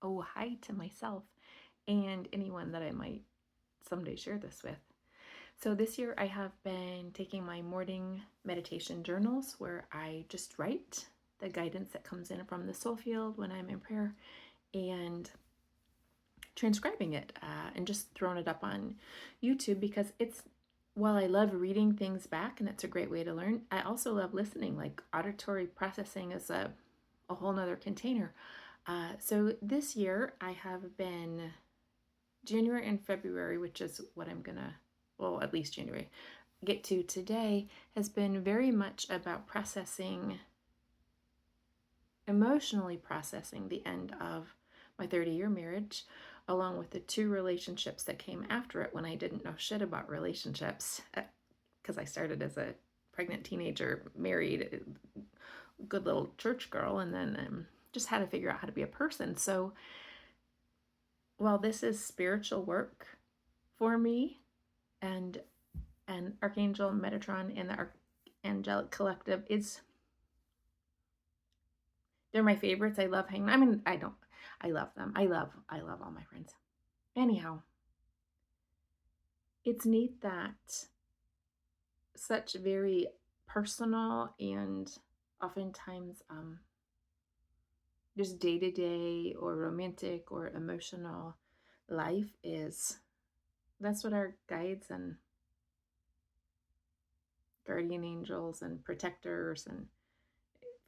oh hi to myself and anyone that I might someday share this with. So this year I have been taking my morning meditation journals where I just write the guidance that comes in from the soul field when I'm in prayer and transcribing it and just throwing it up on YouTube because while I love reading things back and it's a great way to learn, I also love listening. Like auditory processing is a whole nother container. So this year I have been January and February, which is what I'm gonna, well, at least January, get to today, has been very much about emotionally processing the end of my 30-year marriage, along with the 2 relationships that came after it when I didn't know shit about relationships, because I started as a pregnant teenager, married, good little church girl, and then just had to figure out how to be a person. So while this is spiritual work for me, and Archangel, Metatron, and the Angelic Collective, they're my favorites. I love hanging. I mean, I love them. I love all my friends. Anyhow, it's neat that such very personal and oftentimes just day-to-day or romantic or emotional life that's what our guides and guardian angels and protectors and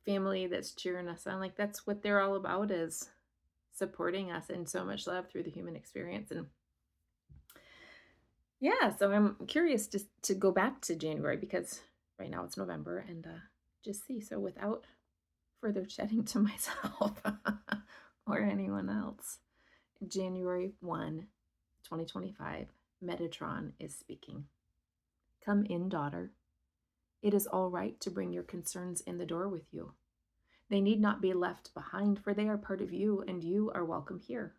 family that's cheering us on, like that's what they're all about, is supporting us in so much love through the human experience. And yeah, so I'm curious to go back to January because right now it's November and just see. So without further chatting to myself or anyone else, January 1, 2025, Metatron is speaking. Come in, daughter. It is all right to bring your concerns in the door with you. They need not be left behind, for they are part of you, and you are welcome here.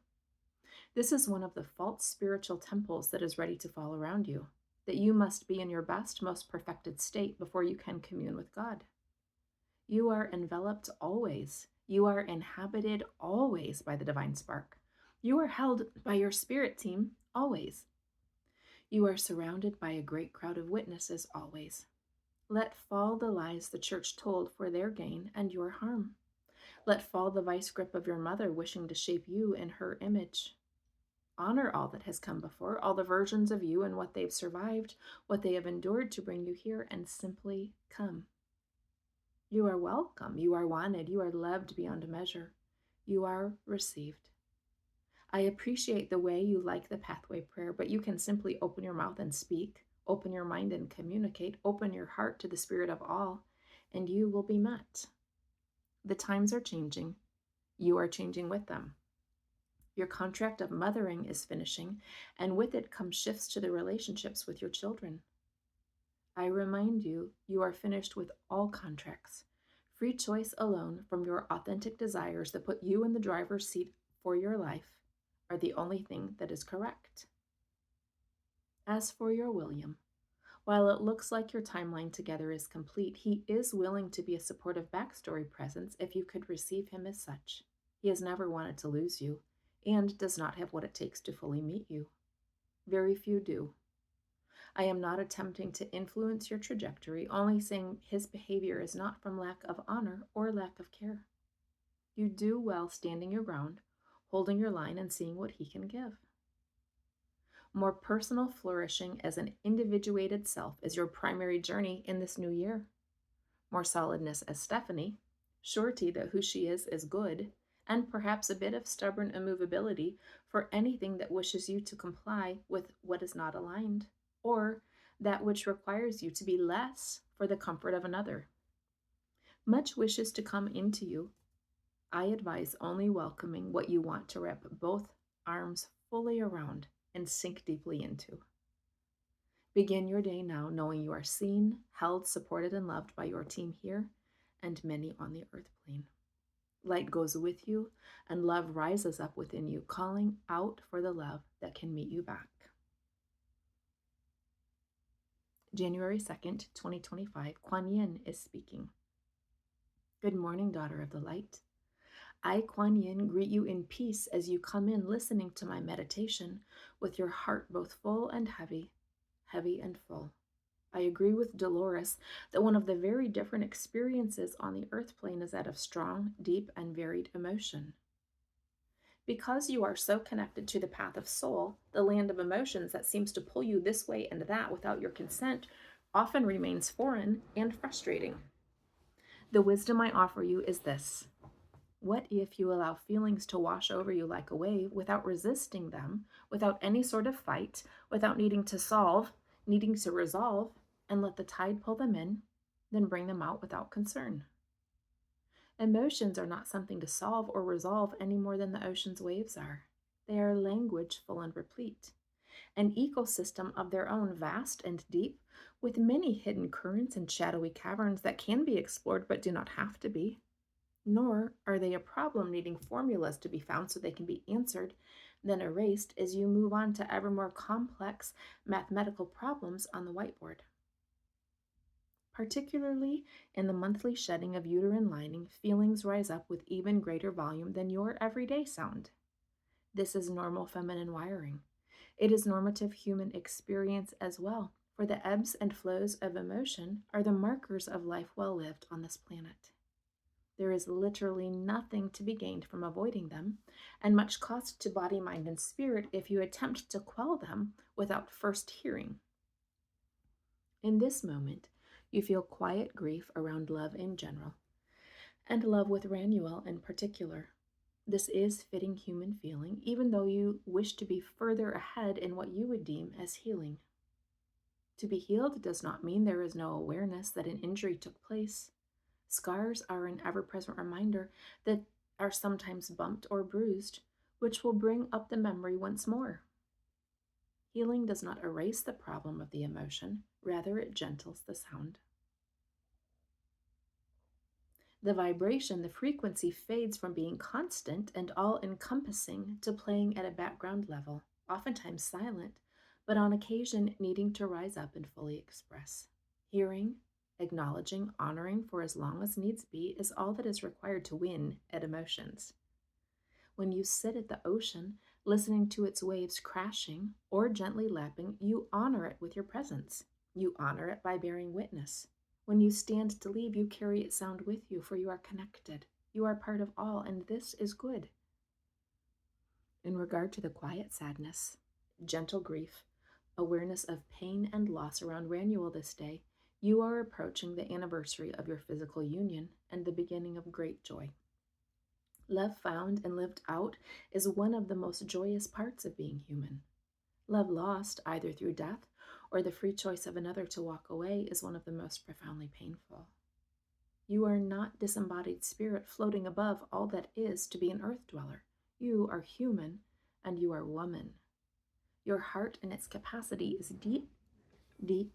This is one of the false spiritual temples that is ready to fall around you, that you must be in your best, most perfected state before you can commune with God. You are enveloped always. You are inhabited always by the divine spark. You are held by your spirit team always. You are surrounded by a great crowd of witnesses always. Let fall the lies the church told for their gain and your harm. Let fall the vice grip of your mother wishing to shape you in her image. Honor all that has come before, all the versions of you and what they've survived, what they have endured to bring you here, and simply come. You are welcome. You are wanted. You are loved beyond measure. You are received. I appreciate the way you like the pathway prayer, but you can simply open your mouth and speak, open your mind and communicate, open your heart to the spirit of all, and you will be met. The times are changing. You are changing with them. Your contract of mothering is finishing, and with it come shifts to the relationships with your children. I remind you, you are finished with all contracts. Free choice alone from your authentic desires that put you in the driver's seat for your life are the only thing that is correct. As for your William, while it looks like your timeline together is complete, he is willing to be a supportive backstory presence if you could receive him as such. He has never wanted to lose you and does not have what it takes to fully meet you. Very few do. I am not attempting to influence your trajectory, only saying his behavior is not from lack of honor or lack of care. You do well standing your ground, holding your line, and seeing what he can give. More personal flourishing as an individuated self is your primary journey in this new year. More solidness as Stephanie, surety that who she is good, and perhaps a bit of stubborn immovability for anything that wishes you to comply with what is not aligned, or that which requires you to be less for the comfort of another. Much wishes to come into you. I advise only welcoming what you want to wrap both arms fully around and sink deeply into. Begin your day now knowing you are seen, held, supported, and loved by your team here and many on the earth plane. Light goes with you, and love rises up within you, calling out for the love that can meet you back. January 2nd, 2025, Kuan is speaking. Good morning, daughter of the light. I, Kuan Yin, greet you in peace as you come in listening to my meditation with your heart both full and heavy, heavy and full. I agree with Dolores that one of the very different experiences on the earth plane is that of strong, deep, and varied emotion. Because you are so connected to the path of soul, the land of emotions that seems to pull you this way and that without your consent often remains foreign and frustrating. The wisdom I offer you is this. What if you allow feelings to wash over you like a wave without resisting them, without any sort of fight, without needing to resolve, and let the tide pull them in, then bring them out without concern? Emotions are not something to solve or resolve any more than the ocean's waves are. They are language full and replete, an ecosystem of their own, vast and deep, with many hidden currents and shadowy caverns that can be explored but do not have to be. Nor are they a problem needing formulas to be found so they can be answered, then erased as you move on to ever more complex mathematical problems on the whiteboard. Particularly in the monthly shedding of uterine lining, feelings rise up with even greater volume than your everyday sound. This is normal feminine wiring. It is normative human experience as well, for the ebbs and flows of emotion are the markers of life well lived on this planet. There is literally nothing to be gained from avoiding them, and much cost to body, mind, and spirit if you attempt to quell them without first hearing. In this moment, you feel quiet grief around love in general, and love with Ranuel in particular. This is fitting human feeling, even though you wish to be further ahead in what you would deem as healing. To be healed does not mean there is no awareness that an injury took place. Scars are an ever-present reminder that are sometimes bumped or bruised, which will bring up the memory once more. Healing does not erase the problem of the emotion, rather it gentles the sound. The vibration, the frequency fades from being constant and all-encompassing to playing at a background level, oftentimes silent, but on occasion needing to rise up and fully express. Hearing, acknowledging, honoring for as long as needs be is all that is required to win at emotions. When you sit at the ocean, listening to its waves crashing or gently lapping, you honor it with your presence. You honor it by bearing witness. When you stand to leave, you carry its sound with you, for you are connected. You are part of all, and this is good. In regard to the quiet sadness, gentle grief, awareness of pain and loss around Ranuel this day, you are approaching the anniversary of your physical union and the beginning of great joy. Love found and lived out is one of the most joyous parts of being human. Love lost, either through death or the free choice of another to walk away, is one of the most profoundly painful. You are not disembodied spirit floating above all that is to be an earth dweller. You are human, and you are woman. Your heart and its capacity is deep, deep,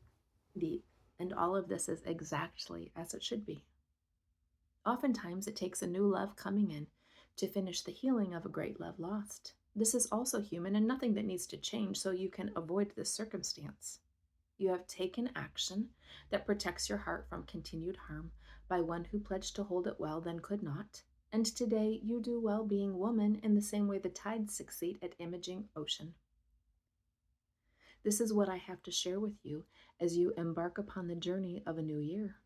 deep, and all of this is exactly as it should be. Oftentimes, it takes a new love coming in to finish the healing of a great love lost. This is also human and nothing that needs to change so you can avoid this circumstance. You have taken action that protects your heart from continued harm by one who pledged to hold it well, then could not. And today you do well being woman in the same way the tides succeed at imaging ocean. This is what I have to share with you as you embark upon the journey of a new year.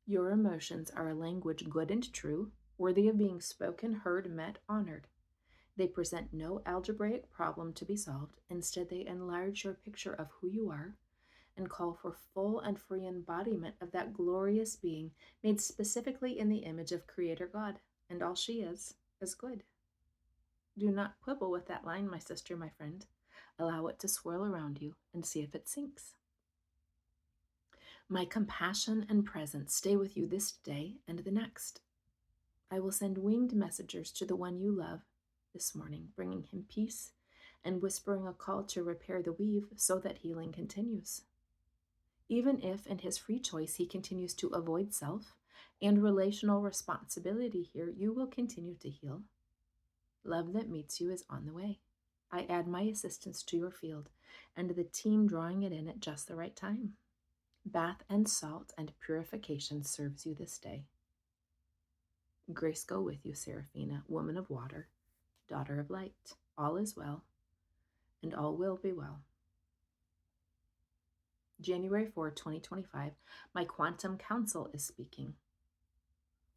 Your emotions are a language good and true, worthy of being spoken, heard, met, honored. They present no algebraic problem to be solved. Instead, they enlarge your picture of who you are and call for full and free embodiment of that glorious being made specifically in the image of Creator God, and all she is good. Do not quibble with that line, my sister, my friend. Allow it to swirl around you and see if it sinks. My compassion and presence stay with you this day and the next. I will send winged messengers to the one you love this morning, bringing him peace and whispering a call to repair the weave so that healing continues. Even if, in his free choice, he continues to avoid self and relational responsibility here, you will continue to heal. Love that meets you is on the way. I add my assistance to your field and the team drawing it in at just the right time. Bath and salt and purification serves you this day. Grace go with you, Seraphina, woman of water, daughter of light. All is well, and all will be well. January 4, 2025, my quantum council is speaking.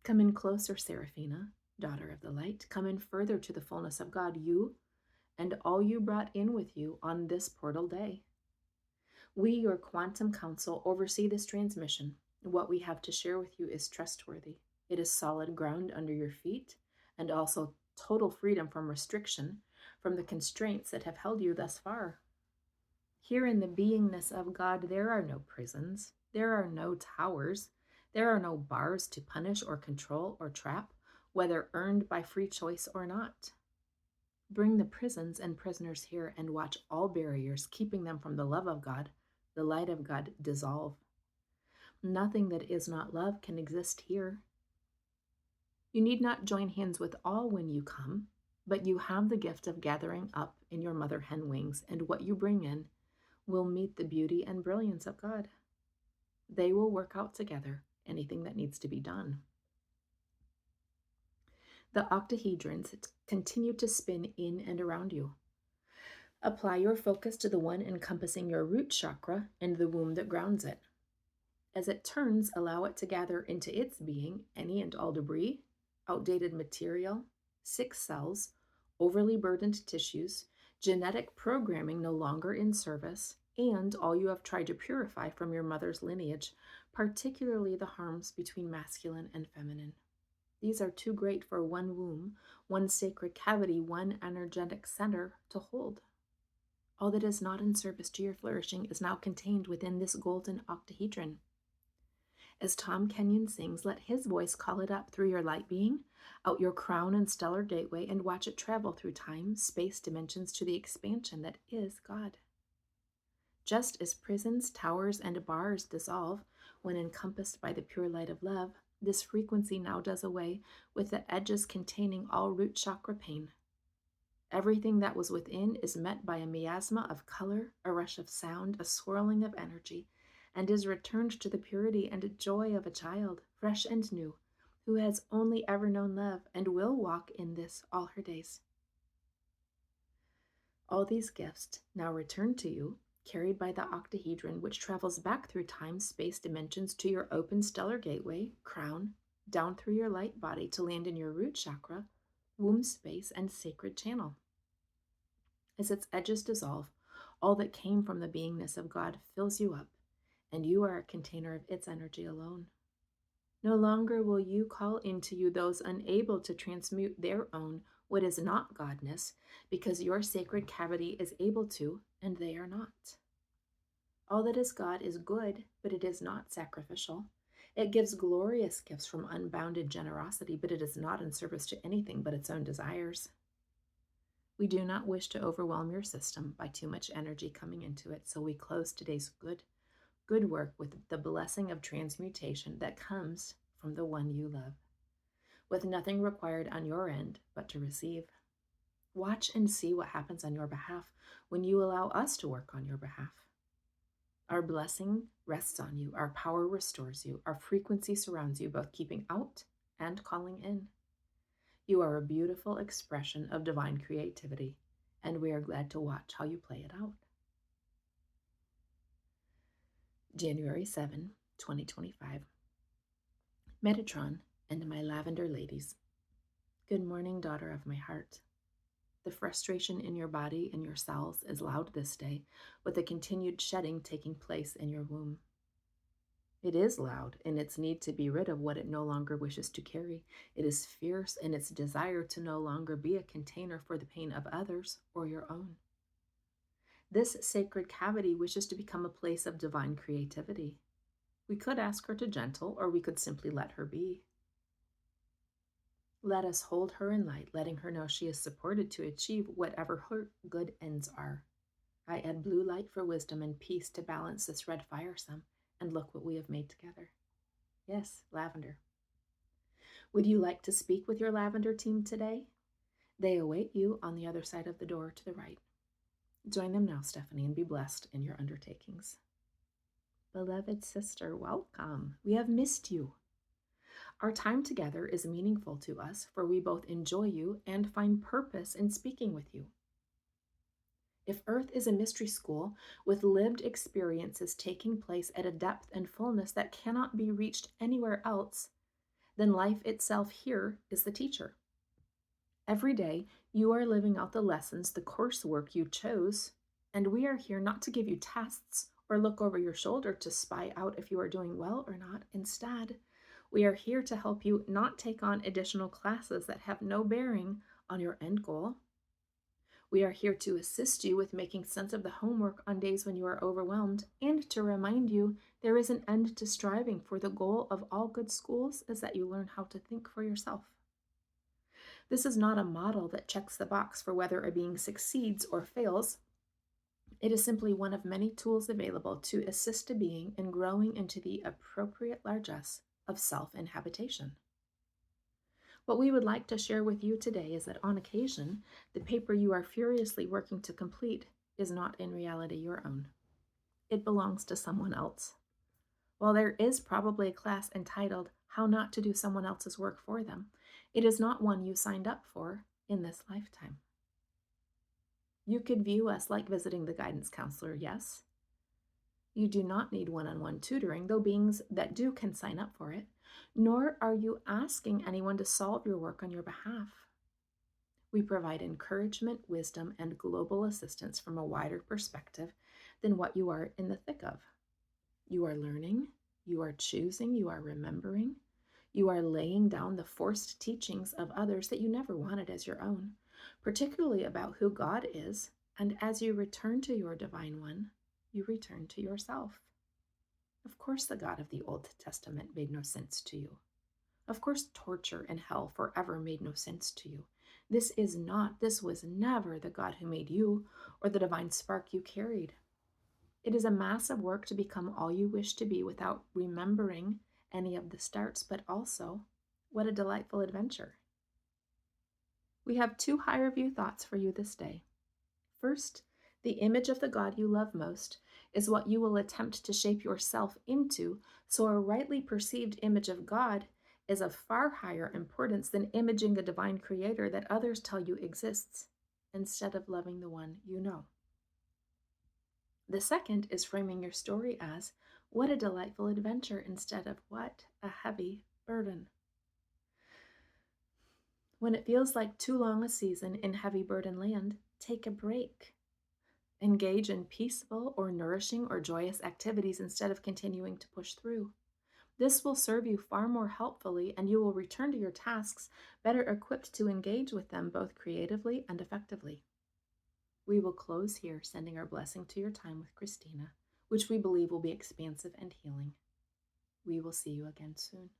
Come in closer, Seraphina, daughter of the light. Come in further to the fullness of God, you and all you brought in with you on this portal day. We, your quantum council, oversee this transmission. What we have to share with you is trustworthy. It is solid ground under your feet, and also total freedom from restriction, from the constraints that have held you thus far. Here in the beingness of God, there are no prisons, there are no towers, there are no bars to punish or control or trap, whether earned by free choice or not. Bring the prisons and prisoners here and watch all barriers keeping them from the love of God, the light of God, dissolve. Nothing that is not love can exist here. You need not join hands with all when you come, but you have the gift of gathering up in your mother hen wings, and what you bring in will meet the beauty and brilliance of God. They will work out together anything that needs to be done. The octahedrons continue to spin in and around you. Apply your focus to the one encompassing your root chakra and the womb that grounds it. As it turns, allow it to gather into its being any and all debris, outdated material, sick cells, overly burdened tissues, genetic programming no longer in service, and all you have tried to purify from your mother's lineage, particularly the harms between masculine and feminine. These are too great for one womb, one sacred cavity, one energetic center to hold. All that is not in service to your flourishing is now contained within this golden octahedron. As Tom Kenyon sings, let his voice call it up through your light being, out your crown and stellar gateway, and watch it travel through time, space, dimensions to the expansion that is God. Just as prisons, towers, and bars dissolve when encompassed by the pure light of love, this frequency now does away with the edges containing all root chakra pain. Everything that was within is met by a miasma of color, a rush of sound, a swirling of energy, and is returned to the purity and joy of a child, fresh and new, who has only ever known love and will walk in this all her days. All these gifts now return to you, carried by the octahedron, which travels back through time, space, dimensions to your open stellar gateway, crown, down through your light body to land in your root chakra, womb space, and sacred channel. As its edges dissolve, all that came from the beingness of God fills you up, and you are a container of its energy alone. No longer will you call into you those unable to transmute their own what is not Godness, because your sacred cavity is able to, and they are not. All that is God is good, but it is not sacrificial. It gives glorious gifts from unbounded generosity, but it is not in service to anything but its own desires. We do not wish to overwhelm your system by too much energy coming into it, so we close today's good work with the blessing of transmutation that comes from the one you love, with nothing required on your end but to receive. Watch and see what happens on your behalf when you allow us to work on your behalf. Our blessing rests on you, our power restores you, our frequency surrounds you, both keeping out and calling in. You are a beautiful expression of divine creativity, and we are glad to watch how you play it out. January 7, 2025. Metatron and my Lavender ladies. Good morning, daughter of my heart. The frustration in your body and your cells is loud this day, with the continued shedding taking place in your womb. It is loud in its need to be rid of what it no longer wishes to carry. It is fierce in its desire to no longer be a container for the pain of others or your own. This sacred cavity wishes to become a place of divine creativity. We could ask her to gentle, or we could simply let her be. Let us hold her in light, letting her know she is supported to achieve whatever her good ends are. I add blue light for wisdom and peace to balance this red firesome, and look what we have made together. Yes, Lavender. Would you like to speak with your Lavender team today? They await you on the other side of the door to the right. Join them now, Stephanie, and be blessed in your undertakings. Beloved sister, welcome. We have missed you. Our time together is meaningful to us, for we both enjoy you and find purpose in speaking with you. If Earth is a mystery school with lived experiences taking place at a depth and fullness that cannot be reached anywhere else, then life itself here is the teacher. Every day, you are living out the lessons, the coursework you chose, and we are here not to give you tests or look over your shoulder to spy out if you are doing well or not. Instead, we are here to help you not take on additional classes that have no bearing on your end goal. We are here to assist you with making sense of the homework on days when you are overwhelmed and to remind you there is an end to striving, for the goal of all good schools is that you learn how to think for yourself. This is not a model that checks the box for whether a being succeeds or fails. It is simply one of many tools available to assist a being in growing into the appropriate largesse of self-inhabitation. What we would like to share with you today is that on occasion, the paper you are furiously working to complete is not in reality your own. It belongs to someone else. While there is probably a class entitled How Not to Do Someone Else's Work for Them, it is not one you signed up for in this lifetime. You could view us like visiting the guidance counselor, yes. You do not need one-on-one tutoring, though beings that do can sign up for it, nor are you asking anyone to solve your work on your behalf. We provide encouragement, wisdom, and global assistance from a wider perspective than what you are in the thick of. You are learning, you are choosing, you are remembering, you are laying down the forced teachings of others that you never wanted as your own, particularly about who God is, and as you return to your Divine One, you return to yourself. Of course, the God of the Old Testament made no sense to you. Of course, torture and hell forever made no sense to you. This was never the God who made you or the divine spark you carried. It is a massive work to become all you wish to be without remembering any of the starts, but also, what a delightful adventure. We have 2 higher view thoughts for you this day. First, the image of the God you love most is what you will attempt to shape yourself into, so a rightly perceived image of God is of far higher importance than imaging a divine creator that others tell you exists, instead of loving the one you know. The second is framing your story as, what a delightful adventure, instead of what a heavy burden. When it feels like too long a season in heavy burden land, take a break. Engage in peaceful or nourishing or joyous activities instead of continuing to push through. This will serve you far more helpfully, and you will return to your tasks better equipped to engage with them both creatively and effectively. We will close here, sending our blessing to your time with Christina, which we believe will be expansive and healing. We will see you again soon.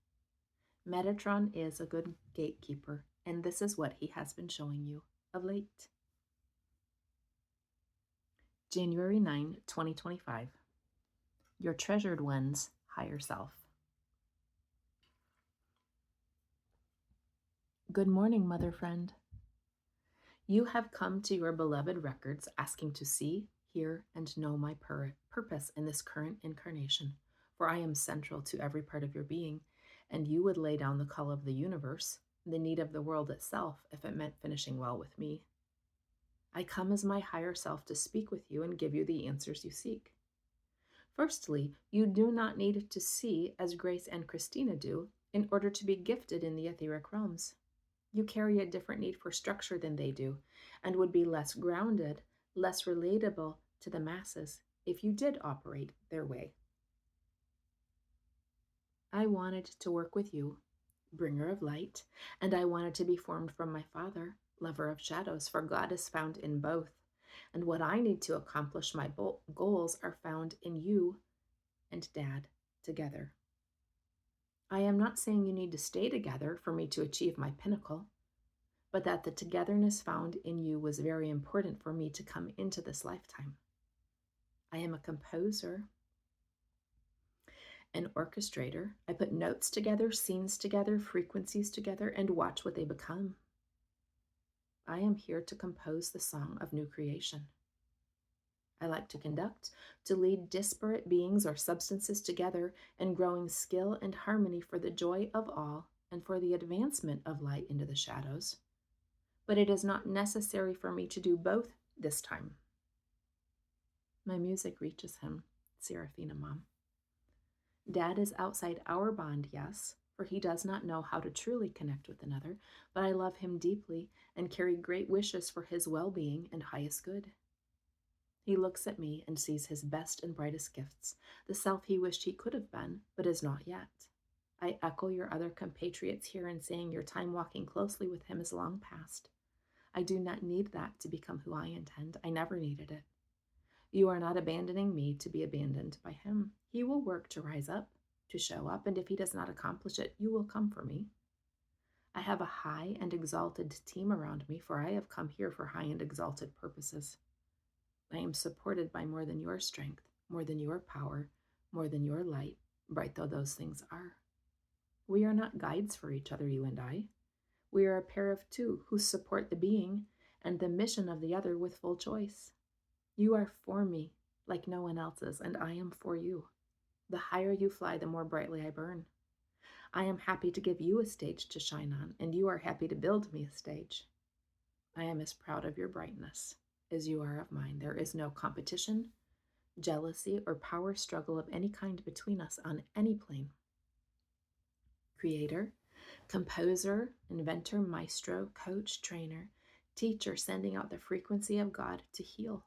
Metatron is a good gatekeeper, and this is what he has been showing you of late. January 9, 2025. Your treasured one's higher self. Good morning, mother friend. You have come to your beloved records asking to see, hear, and know my purpose in this current incarnation, for I am central to every part of your being, and you would lay down the call of the universe, the need of the world itself, if it meant finishing well with me. I come as my higher self to speak with you and give you the answers you seek. Firstly, you do not need to see as Grace and Christina do in order to be gifted in the etheric realms. You carry a different need for structure than they do, and would be less grounded, less relatable to the masses if you did operate their way. I wanted to work with you, bringer of light, and I wanted to be formed from my Father, lover of shadows, for God is found in both, and what I need to accomplish my goals are found in you and Dad together. I am not saying you need to stay together for me to achieve my pinnacle, but that the togetherness found in you was very important for me to come into this lifetime. I am a composer, an orchestrator. I put notes together, scenes together, frequencies together, and watch what they become. I am here to compose the song of new creation. I like to conduct, to lead disparate beings or substances together in growing skill and harmony for the joy of all and for the advancement of light into the shadows. But it is not necessary for me to do both this time. My music reaches him, Seraphina Mom. Dad is outside our bond, yes, for he does not know how to truly connect with another, but I love him deeply and carry great wishes for his well-being and highest good. He looks at me and sees his best and brightest gifts, the self he wished he could have been, but is not yet. I echo your other compatriots here in saying your time walking closely with him is long past. I do not need that to become who I intend. I never needed it. You are not abandoning me to be abandoned by him. He will work to rise up, to show up, and if he does not accomplish it, you will come for me. I have a high and exalted team around me, for I have come here for high and exalted purposes. I am supported by more than your strength, more than your power, more than your light, bright though those things are. We are not guides for each other, you and I. We are a pair of two who support the being and the mission of the other with full choice. You are for me like no one else is, and I am for you. The higher you fly, the more brightly I burn. I am happy to give you a stage to shine on, and you are happy to build me a stage. I am as proud of your brightness as you are of mine. There is no competition, jealousy, or power struggle of any kind between us on any plane. Creator, composer, inventor, maestro, coach, trainer, teacher, sending out the frequency of God to heal.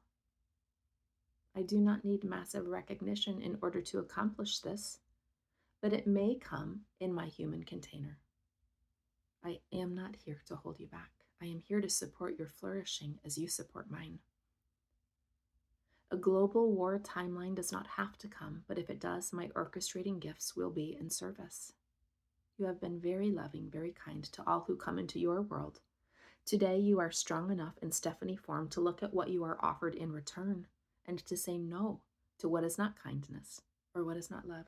I do not need massive recognition in order to accomplish this, but it may come in my human container. I am not here to hold you back. I am here to support your flourishing as you support mine. A global war timeline does not have to come, but if it does, my orchestrating gifts will be in service. You have been very loving, very kind to all who come into your world. Today you are strong enough in Stephanie form to look at what you are offered in return and to say no to what is not kindness or what is not love.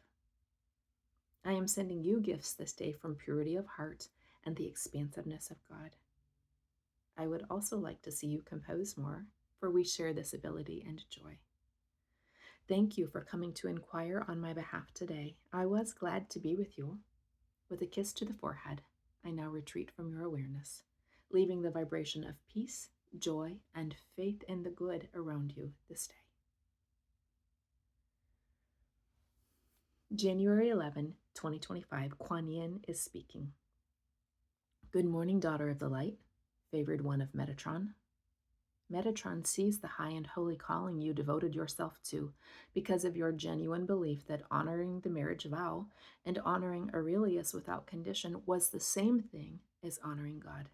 I am sending you gifts this day from purity of heart and the expansiveness of God. I would also like to see you compose more, for we share this ability and joy. Thank you for coming to inquire on my behalf today. I was glad to be with you. With a kiss to the forehead, I now retreat from your awareness, leaving the vibration of peace, joy, and faith in the good around you this day. January 11, 2025, Kuan is speaking. Good morning, daughter of the light, favored one of Metatron. Metatron sees the high and holy calling you devoted yourself to because of your genuine belief that honoring the marriage vow and honoring Aurelius without condition was the same thing as honoring God.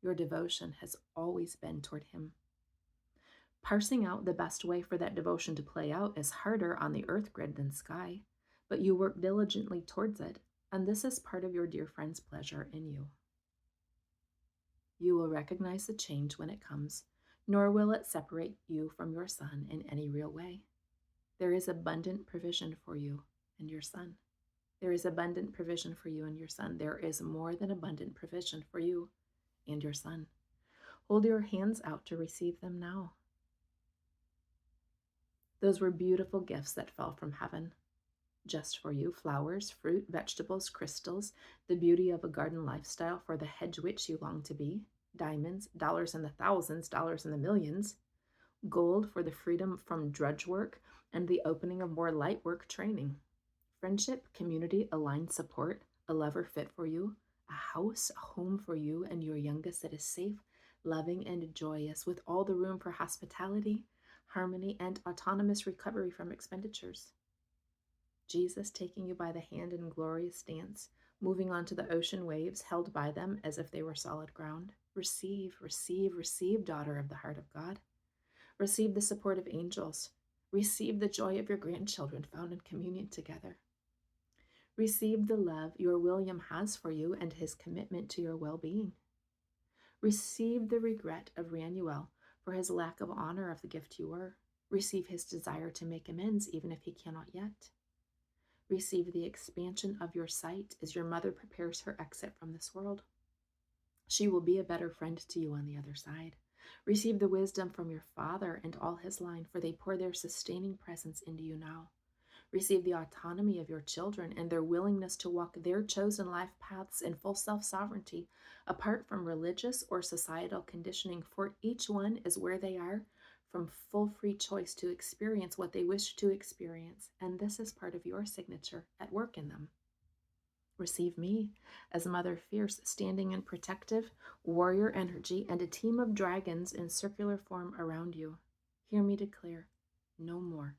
Your devotion has always been toward him. Parsing out the best way for that devotion to play out is harder on the earth grid than sky, but you work diligently towards it, and this is part of your dear friend's pleasure in you. You will recognize the change when it comes, nor will it separate you from your son in any real way. There is abundant provision for you and your son. There is abundant provision for you and your son. There is more than abundant provision for you and your son. Hold your hands out to receive them now. Those were beautiful gifts that fell from heaven. Just for you, flowers, fruit, vegetables, crystals, the beauty of a garden lifestyle for the hedge witch you long to be, diamonds, dollars in the thousands, dollars in the millions, gold for the freedom from drudge work and the opening of more light work training, friendship, community, aligned support, a lover fit for you, a house, a home for you and your youngest that is safe, loving, and joyous, with all the room for hospitality, harmony, and autonomous recovery from expenditures. Jesus taking you by the hand in glorious dance, moving onto the ocean waves, held by them as if they were solid ground. Receive, receive, receive, daughter of the heart of God. Receive the support of angels. Receive the joy of your grandchildren found in communion together. Receive the love your William has for you and his commitment to your well-being. Receive the regret of Ranuel for his lack of honor of the gift you were. Receive his desire to make amends even if he cannot yet. Receive the expansion of your sight as your mother prepares her exit from this world. She will be a better friend to you on the other side. Receive the wisdom from your father and all his line, for they pour their sustaining presence into you now. Receive the autonomy of your children and their willingness to walk their chosen life paths in full self-sovereignty, apart from religious or societal conditioning, for each one is where they are from full free choice to experience what they wish to experience, and this is part of your signature at work in them. Receive me as Mother Fierce, standing in protective warrior energy and a team of dragons in circular form around you. Hear me declare, no more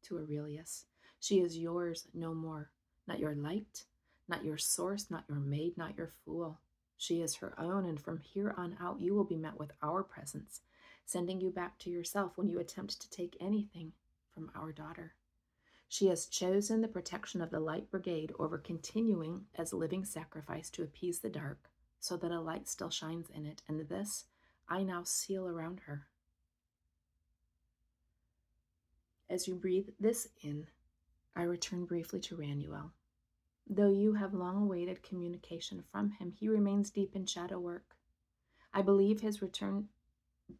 to Aurelius. She is yours no more, not your light, not your source, not your maid, not your fool. She is her own, and from here on out you will be met with our presence, sending you back to yourself when you attempt to take anything from our daughter. She has chosen the protection of the Light Brigade over continuing as living sacrifice to appease the dark, so that a light still shines in it, and this I now seal around her. As you breathe this in, I return briefly to Ranuel. Though you have long awaited communication from him, he remains deep in shadow work. I believe his return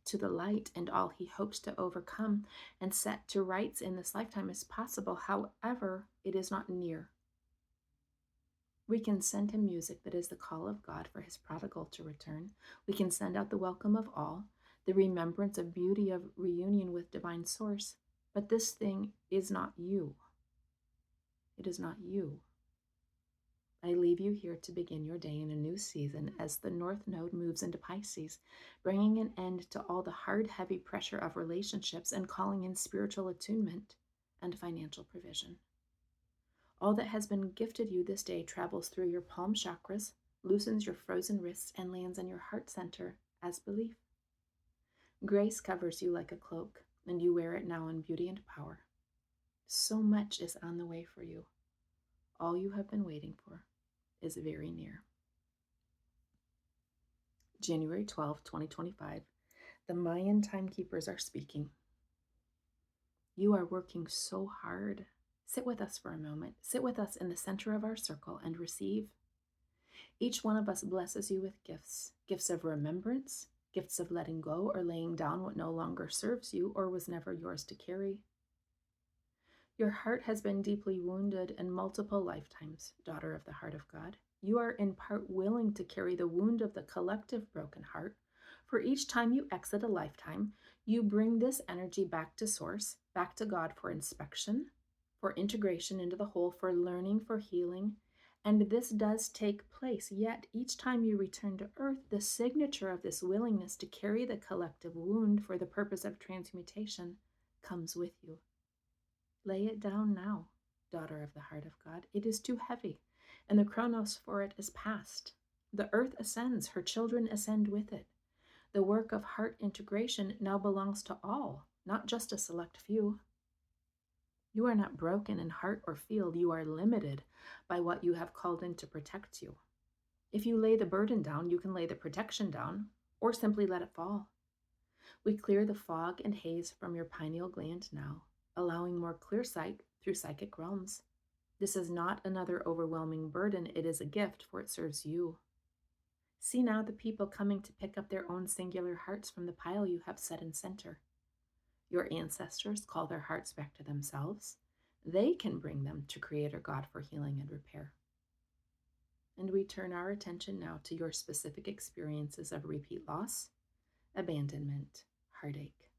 to the light and all he hopes to overcome and set to rights in this lifetime is possible. However, it is not near. We can send him music that is the call of God for his prodigal to return. We can send out the welcome of all, the remembrance of beauty of reunion with divine source. But this thing is not you. It is not you. I leave you here to begin your day in a new season as the North Node moves into Pisces, bringing an end to all the hard, heavy pressure of relationships and calling in spiritual attunement and financial provision. All that has been gifted you this day travels through your palm chakras, loosens your frozen wrists, and lands in your heart center as belief. Grace covers you like a cloak, and you wear it now in beauty and power. So much is on the way for you. All you have been waiting for is very near. January 12, 2025. The Mayan Timekeepers are speaking. You are working so hard. Sit with us for a moment. Sit with us in the center of our circle and receive. Each one of us blesses you with gifts. Gifts of remembrance, gifts of letting go or laying down what no longer serves you or was never yours to carry. Your heart has been deeply wounded in multiple lifetimes, daughter of the heart of God. You are in part willing to carry the wound of the collective broken heart. For each time you exit a lifetime, you bring this energy back to source, back to God for inspection, for integration into the whole, for learning, for healing. And this does take place. Yet each time you return to earth, the signature of this willingness to carry the collective wound for the purpose of transmutation comes with you. Lay it down now, daughter of the heart of God. It is too heavy, and the chronos for it is past. The earth ascends, her children ascend with it. The work of heart integration now belongs to all, not just a select few. You are not broken in heart or field. You are limited by what you have called in to protect you. If you lay the burden down, you can lay the protection down, or simply let it fall. We clear the fog and haze from your pineal gland now, allowing more clear sight through psychic realms. This is not another overwhelming burden. It is a gift, for it serves you. See now the people coming to pick up their own singular hearts from the pile you have set in center. Your ancestors call their hearts back to themselves. They can bring them to Creator God for healing and repair. And we turn our attention now to your specific experiences of repeat loss, abandonment, heartache.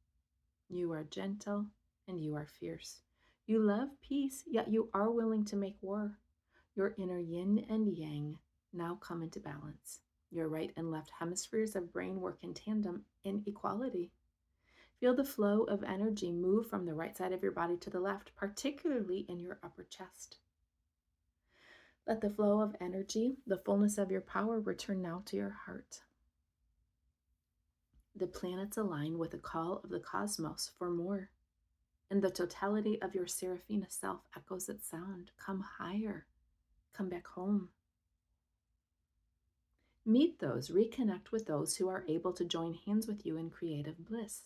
You are gentle and you are fierce. You love peace, yet you are willing to make war. Your inner yin and yang now come into balance. Your right and left hemispheres of brain work in tandem in equality. Feel the flow of energy move from the right side of your body to the left, particularly in your upper chest. Let the flow of energy, the fullness of your power, return now to your heart. The planets align with the call of the cosmos for more, and the totality of your Seraphina self echoes its sound. Come higher, come back home. Meet those, reconnect with those who are able to join hands with you in creative bliss.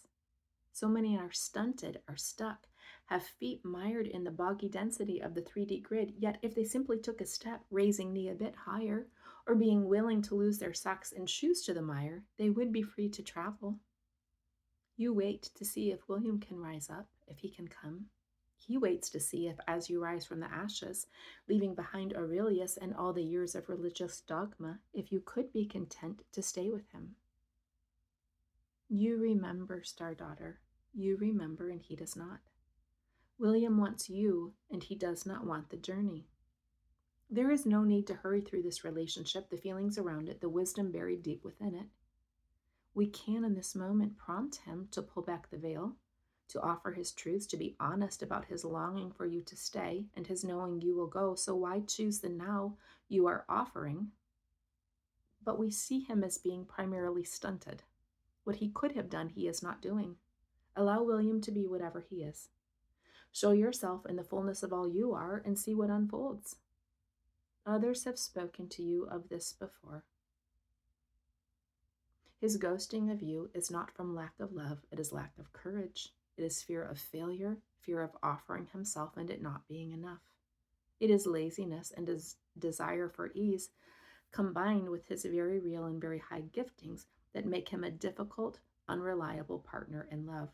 So many are stunted, are stuck, have feet mired in the boggy density of the 3D grid, yet if they simply took a step, raising knee a bit higher, or being willing to lose their socks and shoes to the mire, they would be free to travel. You wait to see if William can rise up, if he can come. He waits to see if, as you rise from the ashes, leaving behind Aurelius and all the years of religious dogma, if you could be content to stay with him. You remember, Star Daughter. You remember, and he does not. William wants you, and he does not want the journey. There is no need to hurry through this relationship, the feelings around it, the wisdom buried deep within it. We can, in this moment, prompt him to pull back the veil, to offer his truths, to be honest about his longing for you to stay and his knowing you will go. So why choose the now you are offering? But we see him as being primarily stunted. What he could have done, he is not doing. Allow William to be whatever he is. Show yourself in the fullness of all you are and see what unfolds. Others have spoken to you of this before. His ghosting of you is not from lack of love, it is lack of courage. It is fear of failure, fear of offering himself and it not being enough. It is laziness and desire for ease, combined with his very real and very high giftings that make him a difficult, unreliable partner in love.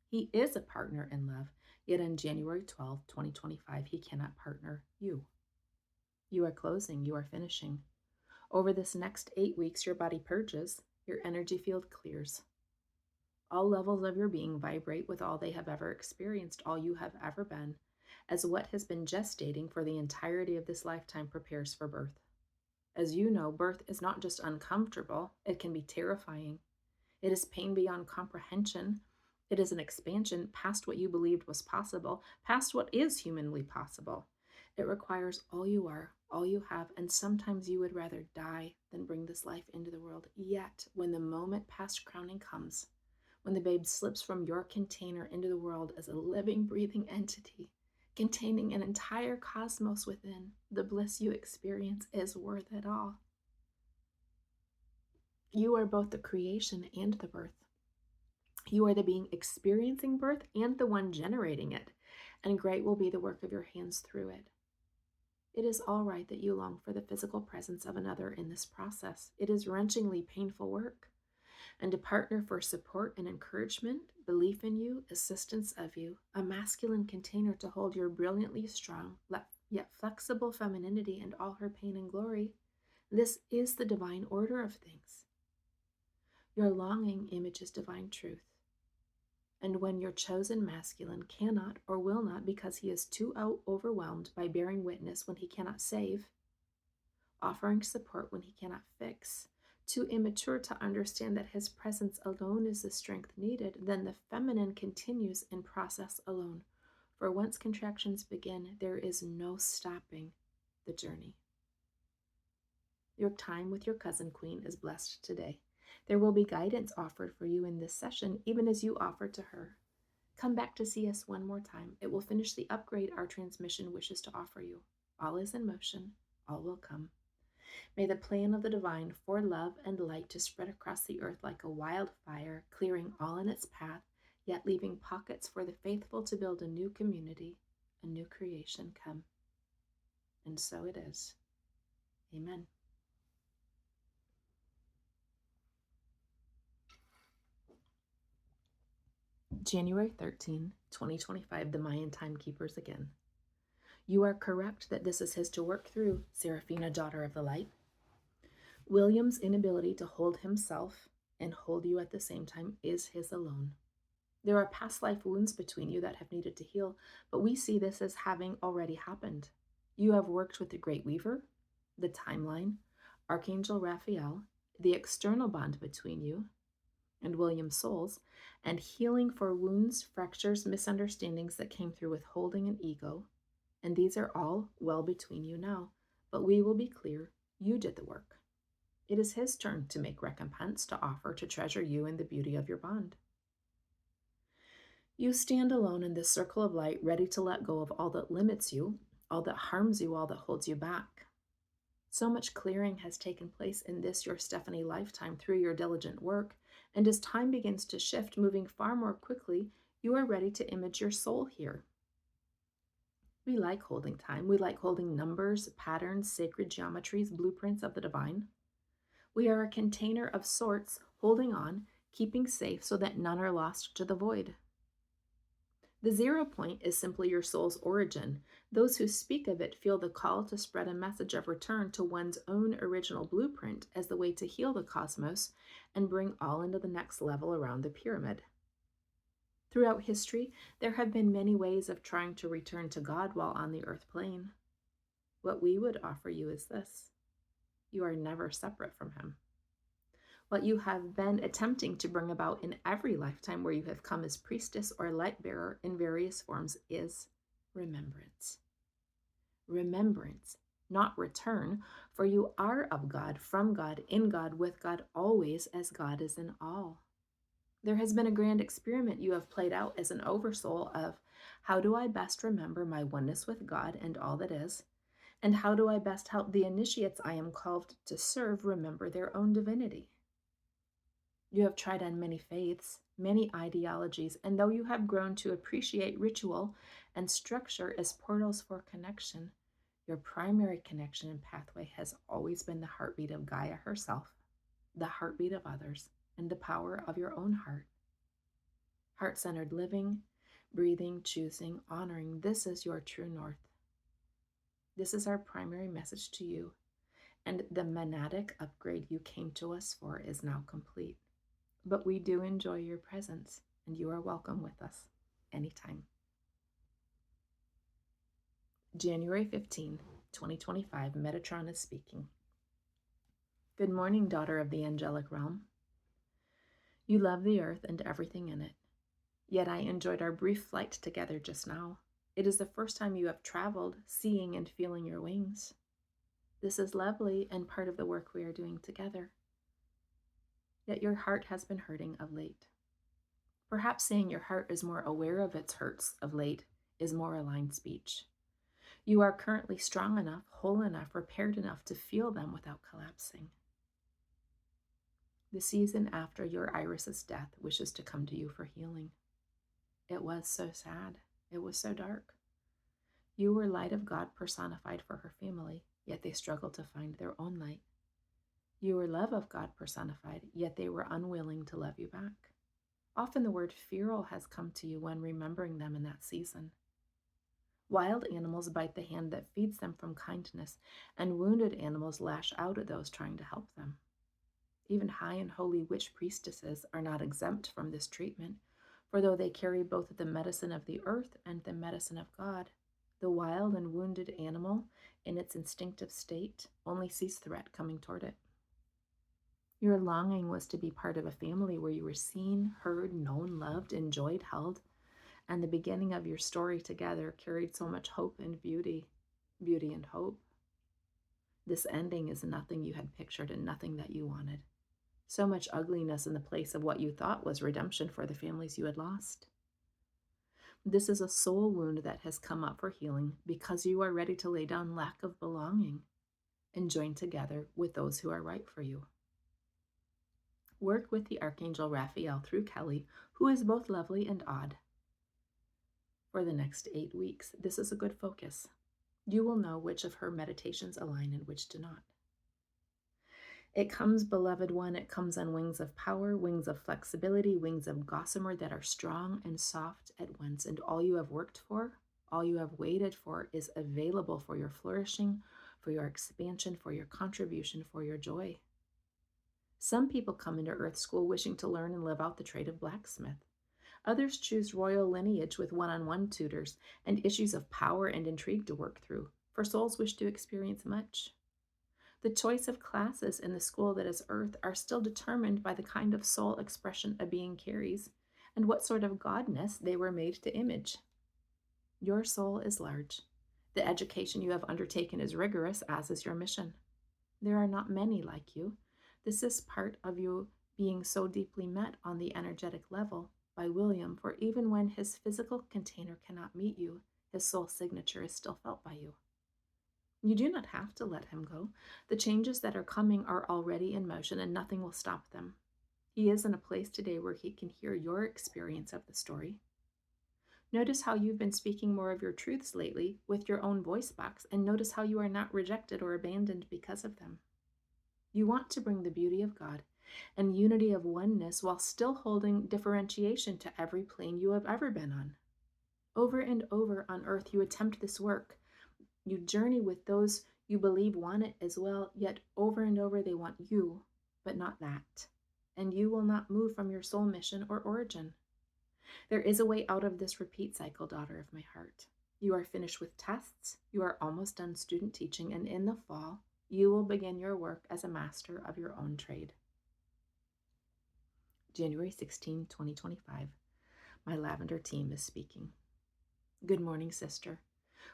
He is a partner in love, yet on January 12, 2025, he cannot partner you. You are closing, you are finishing. Over this next 8 weeks, your body purges, your energy field clears. All levels of your being vibrate with all they have ever experienced, all you have ever been, as what has been gestating for the entirety of this lifetime prepares for birth. As you know, birth is not just uncomfortable, it can be terrifying. It is pain beyond comprehension. It is an expansion past what you believed was possible, past what is humanly possible. It requires all you are, all you have, and sometimes you would rather die than bring this life into the world. Yet, when the moment past crowning comes, when the babe slips from your container into the world as a living, breathing entity, containing an entire cosmos within, the bliss you experience is worth it all. You are both the creation and the birth. You are the being experiencing birth and the one generating it, and great will be the work of your hands through it. It is all right that you long for the physical presence of another in this process. It is wrenchingly painful work. And to partner for support and encouragement, belief in you, assistance of you, a masculine container to hold your brilliantly strong, yet flexible femininity and all her pain and glory, this is the divine order of things. Your longing images divine truth. And when your chosen masculine cannot or will not because he is too overwhelmed by bearing witness when he cannot save, offering support when he cannot fix, too immature to understand that his presence alone is the strength needed, then the feminine continues in process alone. For once contractions begin, there is no stopping the journey. Your time with your cousin queen is blessed today. There will be guidance offered for you in this session, even as you offer to her. Come back to see us one more time. It will finish the upgrade our transmission wishes to offer you. All is in motion. All will come. May the plan of the divine for love and light to spread across the earth like a wildfire, clearing all in its path, yet leaving pockets for the faithful to build a new community, a new creation come. And so it is. Amen. January 13, 2025, the Mayan Timekeepers again. You are correct that this is his to work through, Seraphina, daughter of the light. William's inability to hold himself and hold you at the same time is his alone. There are past life wounds between you that have needed to heal, but we see this as having already happened. You have worked with the Great Weaver, the timeline, Archangel Raphael, the external bond between you, and William's souls, and healing for wounds, fractures, misunderstandings that came through withholding and ego. And these are all well between you now. But we will be clear, you did the work. It is his turn to make recompense, to offer, to treasure you in the beauty of your bond. You stand alone in this circle of light, ready to let go of all that limits you, all that harms you, all that holds you back. So much clearing has taken place in this, your Stephanie lifetime, through your diligent work, and as time begins to shift, moving far more quickly, you are ready to image your soul here. We like holding time. We like holding numbers, patterns, sacred geometries, blueprints of the divine. We are a container of sorts, holding on, keeping safe so that none are lost to the void. The 0 point is simply your soul's origin. Those who speak of it feel the call to spread a message of return to one's own original blueprint as the way to heal the cosmos and bring all into the next level around the pyramid. Throughout history, there have been many ways of trying to return to God while on the earth plane. What we would offer you is this: you are never separate from Him. What you have been attempting to bring about in every lifetime where you have come as priestess or light bearer in various forms is remembrance. Remembrance, not return, for you are of God, from God, in God, with God, always, as God is in all. There has been a grand experiment you have played out as an oversoul of how do I best remember my oneness with God and all that is, and how do I best help the initiates I am called to serve remember their own divinity. You have tried on many faiths, many ideologies, and though you have grown to appreciate ritual and structure as portals for connection, your primary connection and pathway has always been the heartbeat of Gaia herself, the heartbeat of others, and the power of your own heart. Heart-centered living, breathing, choosing, honoring, this is your true north. This is our primary message to you, and the monadic upgrade you came to us for is now complete. But we do enjoy your presence, and you are welcome with us anytime. January 15, 2025, Metatron is speaking. Good morning, daughter of the angelic realm. You love the earth and everything in it. Yet I enjoyed our brief flight together just now. It is the first time you have traveled, seeing and feeling your wings. This is lovely and part of the work we are doing together. Yet your heart has been hurting of late. Perhaps saying your heart is more aware of its hurts of late is more aligned speech. You are currently strong enough, whole enough, repaired enough to feel them without collapsing. The season after your iris's death wishes to come to you for healing. It was so sad. It was so dark. You were light of God personified for her family, yet they struggled to find their own light. You were love of God personified, yet they were unwilling to love you back. Often the word feral has come to you when remembering them in that season. Wild animals bite the hand that feeds them from kindness, and wounded animals lash out at those trying to help them. Even high and holy witch priestesses are not exempt from this treatment, for though they carry both the medicine of the earth and the medicine of God, the wild and wounded animal, in its instinctive state, only sees threat coming toward it. Your longing was to be part of a family where you were seen, heard, known, loved, enjoyed, held, and the beginning of your story together carried so much hope and beauty and hope. This ending is nothing you had pictured and nothing that you wanted. So much ugliness in the place of what you thought was redemption for the families you had lost. This is a soul wound that has come up for healing because you are ready to lay down lack of belonging and join together with those who are right for you. Work with the Archangel Raphael through Kelly, who is both lovely and odd. For the next 8 weeks, this is a good focus. You will know which of her meditations align and which do not. It comes, beloved one, it comes on wings of power, wings of flexibility, wings of gossamer that are strong and soft at once. And all you have worked for, all you have waited for is available for your flourishing, for your expansion, for your contribution, for your joy. Some people come into Earth School wishing to learn and live out the trade of blacksmith. Others choose royal lineage with one-on-one tutors and issues of power and intrigue to work through, for souls wish to experience much. The choice of classes in the school that is Earth are still determined by the kind of soul expression a being carries and what sort of godness they were made to image. Your soul is large. The education you have undertaken is rigorous, as is your mission. There are not many like you. This is part of you being so deeply met on the energetic level by William, for even when his physical container cannot meet you, his soul signature is still felt by you. You do not have to let him go. The changes that are coming are already in motion and nothing will stop them. He is in a place today where he can hear your experience of the story. Notice how you've been speaking more of your truths lately with your own voice box, and notice how you are not rejected or abandoned because of them. You want to bring the beauty of God and unity of oneness while still holding differentiation to every plane you have ever been on. Over and over on earth, you attempt this work. You journey with those you believe want it as well, yet over and over they want you, but not that. And you will not move from your soul mission or origin. There is a way out of this repeat cycle, daughter of my heart. You are finished with tests, you are almost done student teaching, and in the fall, you will begin your work as a master of your own trade. January 16, 2025. My Lavender team is speaking. Good morning, sister.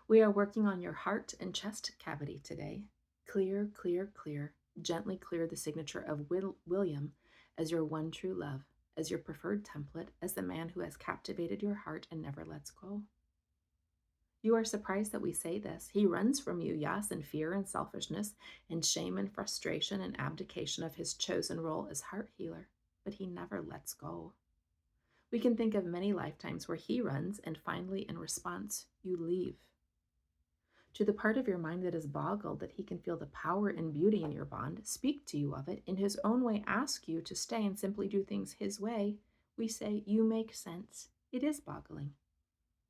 We are working on your heart and chest cavity today. Clear, clear, clear. Gently clear the signature of William as your one true love, as your preferred template, as the man who has captivated your heart and never lets go. You are surprised that we say this. He runs from you, yes, in fear and selfishness, in shame and frustration and abdication of his chosen role as heart healer, but he never lets go. We can think of many lifetimes where he runs and finally, in response, you leave. To the part of your mind that is boggled that he can feel the power and beauty in your bond, speak to you of it, in his own way ask you to stay and simply do things his way, we say, you make sense. It is boggling.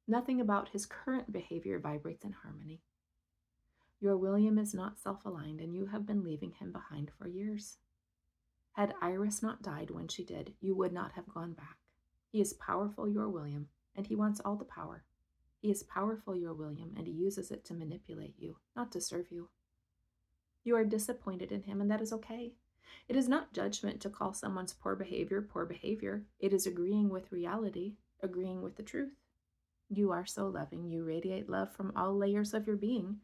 Nothing about his current behavior vibrates in harmony. Your William is not self-aligned, and you have been leaving him behind for years. Had Iris not died when she did, you would not have gone back. He is powerful, your William, and he wants all the power. He is powerful, your William, and he uses it to manipulate you, not to serve you. You are disappointed in him, and that is okay. It is not judgment to call someone's poor behavior poor behavior. It is agreeing with reality, agreeing with the truth. You are so loving. You radiate love from all layers of your being,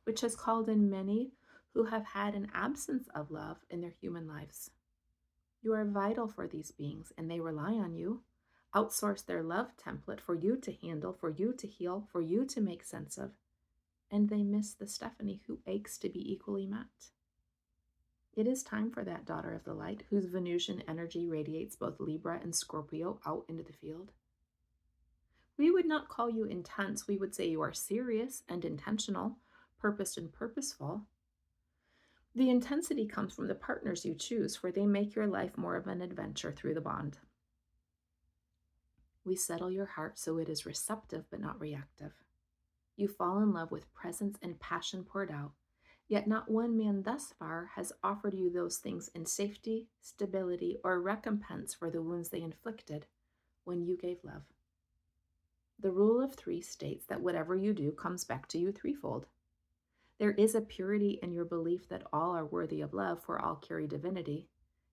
which has called in many who have had an absence of love in their human lives. You are vital for these beings, and they rely on you. Outsource their love template for you to handle, for you to heal, for you to make sense of. And they miss the Stephanie who aches to be equally met. It is time for that daughter of the light, whose Venusian energy radiates both Libra and Scorpio out into the field. We would not call you intense. We would say you are serious and intentional, purposed and purposeful. The intensity comes from the partners you choose, for they make your life more of an adventure through the bond. We settle your heart so it is receptive but not reactive. You fall in love with presence and passion poured out, yet not one man thus far has offered you those things in safety, stability, or recompense for the wounds they inflicted when you gave love. The rule of 3 states that whatever you do comes back to you threefold. There is a purity in your belief that all are worthy of love, for all carry divinity.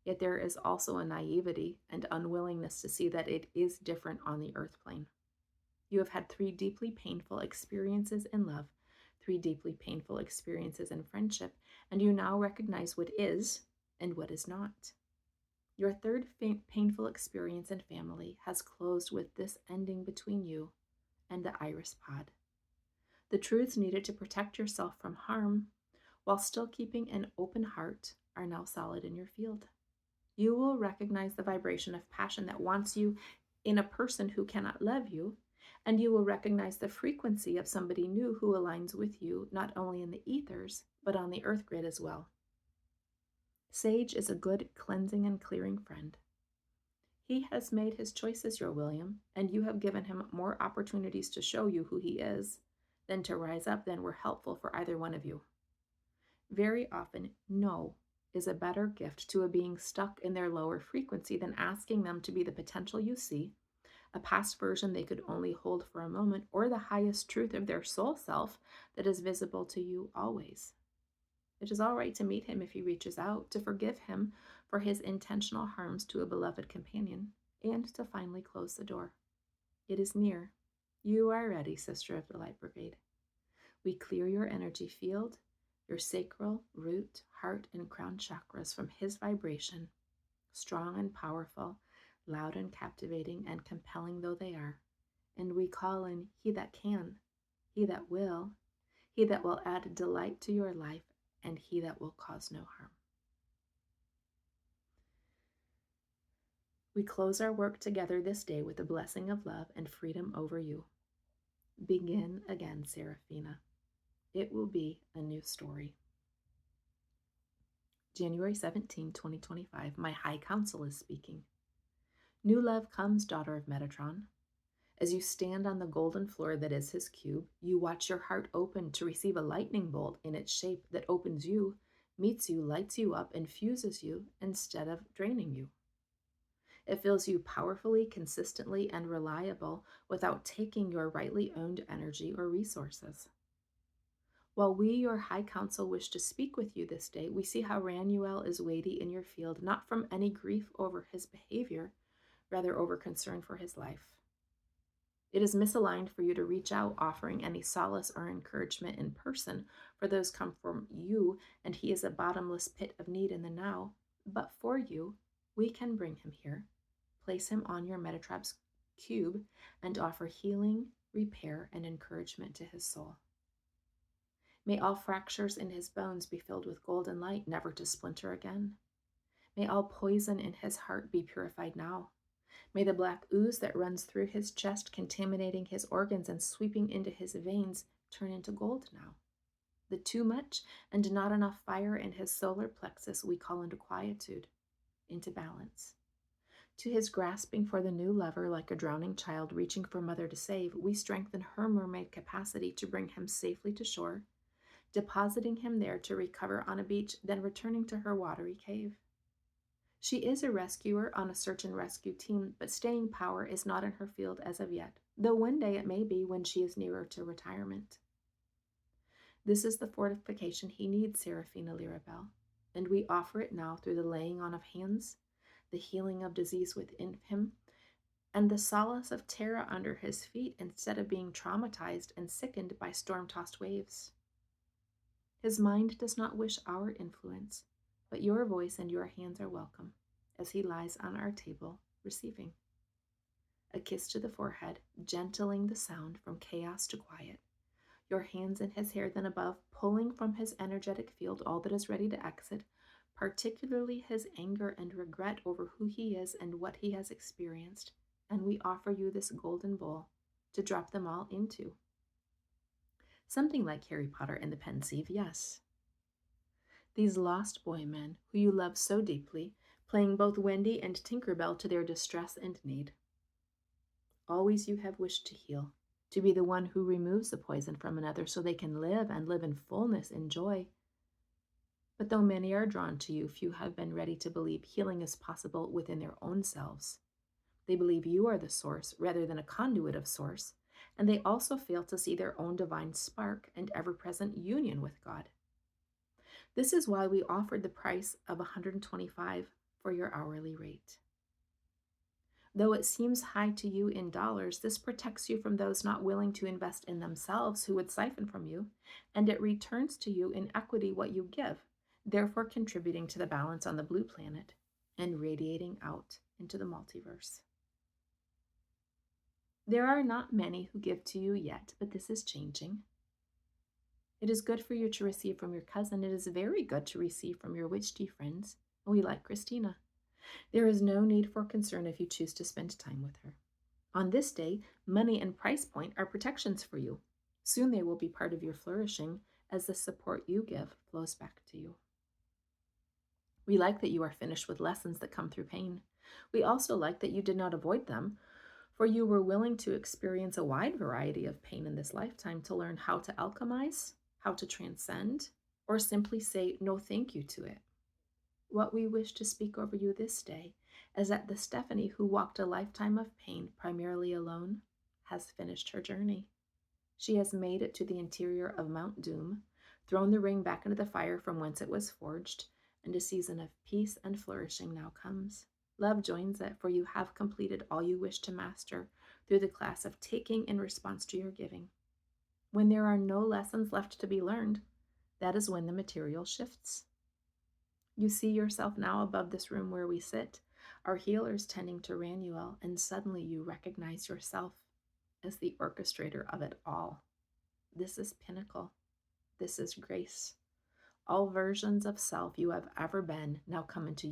Yet there is also a naivety and unwillingness to see that it is different on the earth plane. You have had 3 deeply painful experiences in love, 3 deeply painful experiences in friendship, and you now recognize what is and what is not. Your 3rd painful experience in family has closed with this ending between you and the iris pod. The truths needed to protect yourself from harm while still keeping an open heart are now solid in your field. You will recognize the vibration of passion that wants you in a person who cannot love you, and you will recognize the frequency of somebody new who aligns with you, not only in the ethers, but on the earth grid as well. Sage is a good cleansing and clearing friend. He has made his choices, your William, and you have given him more opportunities to show you who he is than to rise up than were helpful for either one of you. Very often, no is a better gift to a being stuck in their lower frequency than asking them to be the potential you see, a past version they could only hold for a moment, or the highest truth of their soul self that is visible to you always. It is all right to meet him if he reaches out, to forgive him for his intentional harms to a beloved companion, and to finally close the door. It is near. You are ready, Sister of the Light Brigade. We clear your energy field, your sacral, root, heart, and crown chakras from his vibration, strong and powerful, loud and captivating and compelling though they are. And we call in he that can, he that will add delight to your life, and he that will cause no harm. We close our work together this day with a blessing of love and freedom over you. Begin again, Seraphina. It will be a new story. January 17, 2025. My High Council is speaking. New love comes, daughter of Metatron. As you stand on the golden floor that is his cube, you watch your heart open to receive a lightning bolt in its shape that opens you, meets you, lights you up, and fuses you instead of draining you. It fills you powerfully, consistently, and reliable without taking your rightly owned energy or resources. While we, your High Council, wish to speak with you this day, we see how Ranuel is weighty in your field, not from any grief over his behavior, rather over concern for his life. It is misaligned for you to reach out, offering any solace or encouragement in person, for those come from you, and he is a bottomless pit of need in the now. But for you, we can bring him here, place him on your Metatron's cube, and offer healing, repair, and encouragement to his soul. May all fractures in his bones be filled with golden light, never to splinter again. May all poison in his heart be purified now. May the black ooze that runs through his chest, contaminating his organs and sweeping into his veins, turn into gold now. The too much and not enough fire in his solar plexus we call into quietude, into balance. To his grasping for the new lover like a drowning child reaching for mother to save, we strengthen her mermaid capacity to bring him safely to shore, depositing him there to recover on a beach, then returning to her watery cave. She is a rescuer on a search and rescue team, but staying power is not in her field as of yet, though one day it may be when she is nearer to retirement. This is the fortification he needs, Seraphina Lirabel, and we offer it now through the laying on of hands, the healing of disease within him, and the solace of terror under his feet instead of being traumatized and sickened by storm-tossed waves. His mind does not wish our influence, but your voice and your hands are welcome as he lies on our table receiving. A kiss to the forehead, gentling the sound from chaos to quiet. Your hands in his hair then above, pulling from his energetic field all that is ready to exit, particularly his anger and regret over who he is and what he has experienced, and we offer you this golden bowl to drop them all into. Something like Harry Potter and the Pensieve, yes. These lost boy men, who you love so deeply, playing both Wendy and Tinkerbell to their distress and need. Always you have wished to heal, to be the one who removes the poison from another so they can live and live in fullness and joy. But though many are drawn to you, few have been ready to believe healing is possible within their own selves. They believe you are the source rather than a conduit of source, and they also fail to see their own divine spark and ever-present union with God. This is why we offered the price of $125 for your hourly rate. Though it seems high to you in dollars, this protects you from those not willing to invest in themselves who would siphon from you, and it returns to you in equity what you give, therefore contributing to the balance on the blue planet and radiating out into the multiverse. There are not many who give to you yet, but this is changing. It is good for you to receive from your cousin. It is very good to receive from your witch tea friends. We like Christina. There is no need for concern if you choose to spend time with her. On this day, money and price point are protections for you. Soon they will be part of your flourishing as the support you give flows back to you. We like that you are finished with lessons that come through pain. We also like that you did not avoid them, for you were willing to experience a wide variety of pain in this lifetime to learn how to alchemize, how to transcend, or simply say no thank you to it. What we wish to speak over you this day is that the Stephanie who walked a lifetime of pain primarily alone has finished her journey. She has made it to the interior of Mount Doom, thrown the ring back into the fire from whence it was forged, and a season of peace and flourishing now comes. Love joins it, for you have completed all you wish to master through the class of taking in response to your giving. When there are no lessons left to be learned, that is when the material shifts. You see yourself now above this room where we sit, our healers tending to Ranuel, and suddenly you recognize yourself as the orchestrator of it all. This is pinnacle. This is grace. All versions of self you have ever been now come into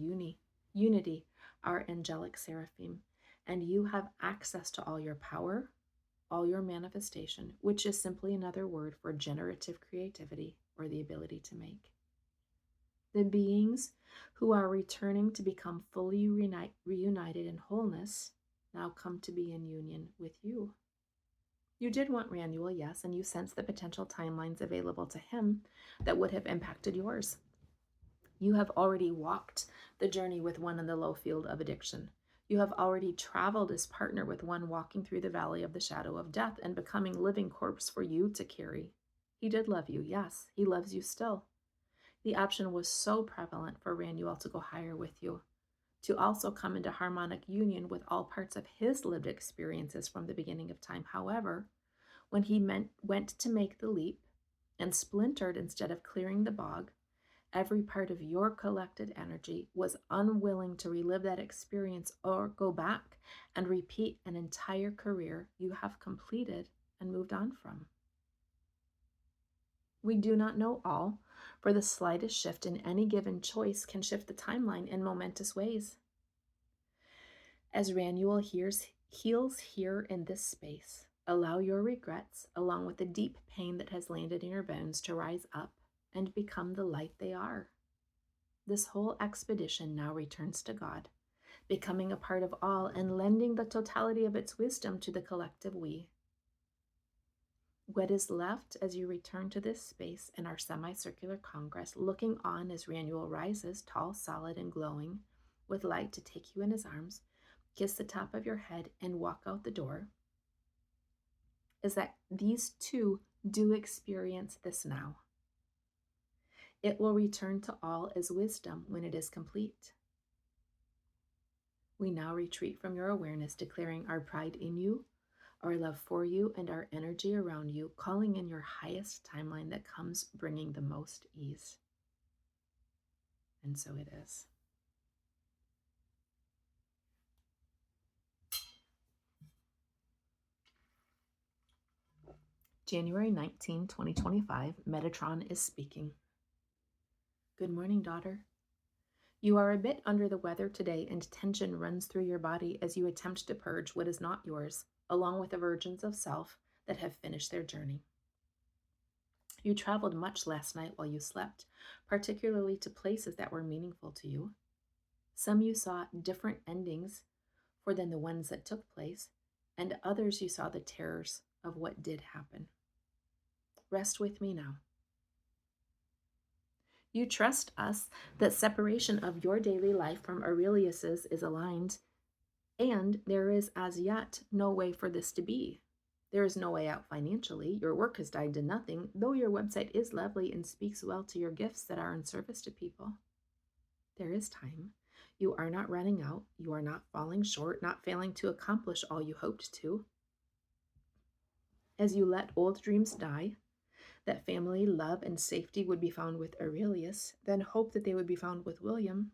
unity, our angelic seraphim, and you have access to all your power, all your manifestation, which is simply another word for generative creativity or the ability to make. The beings who are returning to become fully reunited in wholeness now come to be in union with you. You did want Ranuel, yes, and you sensed the potential timelines available to him that would have impacted yours. You have already walked the journey with one in the low field of addiction. You have already traveled as partner with one walking through the valley of the shadow of death and becoming living corpse for you to carry. He did love you, yes, he loves you still. The option was so prevalent for Ranuel to go higher with you, to also come into harmonic union with all parts of his lived experiences from the beginning of time. However, when he went to make the leap and splintered instead of clearing the bog, every part of your collected energy was unwilling to relive that experience or go back and repeat an entire career you have completed and moved on from. We do not know all, for the slightest shift in any given choice can shift the timeline in momentous ways. As Ranuel heals here in this space, allow your regrets, along with the deep pain that has landed in your bones, to rise up and become the light they are. This whole expedition now returns to God, becoming a part of all and lending the totality of its wisdom to the collective we. What is left as you return to this space in our semicircular congress, looking on as Ranuel rises, tall, solid, and glowing, with light to take you in his arms, kiss the top of your head, and walk out the door, is that these two do experience this now. It will return to all as wisdom when it is complete. We now retreat from your awareness, declaring our pride in you, our love for you, and our energy around you, calling in your highest timeline that comes bringing the most ease. And so it is. January 19, 2025, Metatron is speaking. Good morning, daughter. You are a bit under the weather today, and tension runs through your body as you attempt to purge what is not yours, along with the versions of self that have finished their journey. You traveled much last night while you slept, particularly to places that were meaningful to you. Some you saw different endings for than the ones that took place, and others you saw the terrors of what did happen. Rest with me now. You trust us that separation of your daily life from Aurelius's is aligned, and there is as yet no way for this to be. There is no way out financially. Your work has died to nothing, though your website is lovely and speaks well to your gifts that are in service to people. There is time. You are not running out. You are not falling short, not failing to accomplish all you hoped to. As you let old dreams die, that family, love, and safety would be found with Aurelius, then hope that they would be found with William.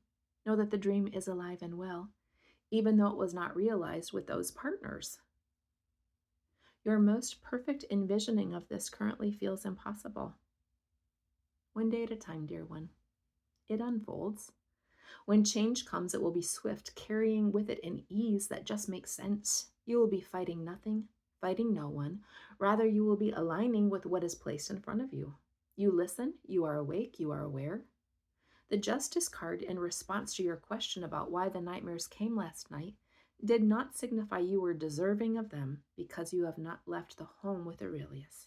Know that the dream is alive and well, even though it was not realized with those partners. Your most perfect envisioning of this currently feels impossible. One day at a time, dear one. It unfolds. When change comes, it will be swift, carrying with it an ease that just makes sense. You will be fighting nothing, fighting no one. Rather, you will be aligning with what is placed in front of you. You listen, you are awake, you are aware. The Justice card, in response to your question about why the nightmares came last night, did not signify you were deserving of them because you have not left the home with Aurelius.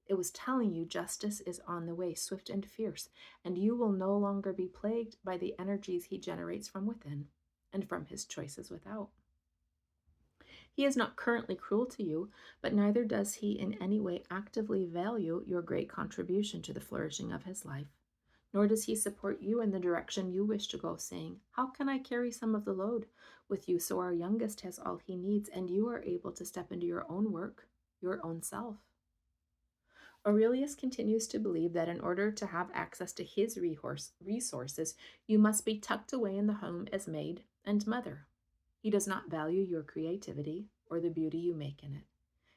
It was telling you justice is on the way, swift and fierce, and you will no longer be plagued by the energies he generates from within and from his choices without. He is not currently cruel to you, but neither does he in any way actively value your great contribution to the flourishing of his life. Nor does he support you in the direction you wish to go, saying, "How can I carry some of the load with you so our youngest has all he needs and you are able to step into your own work, your own self?" Aurelius continues to believe that in order to have access to his resources, you must be tucked away in the home as maid and mother. He does not value your creativity or the beauty you make in it.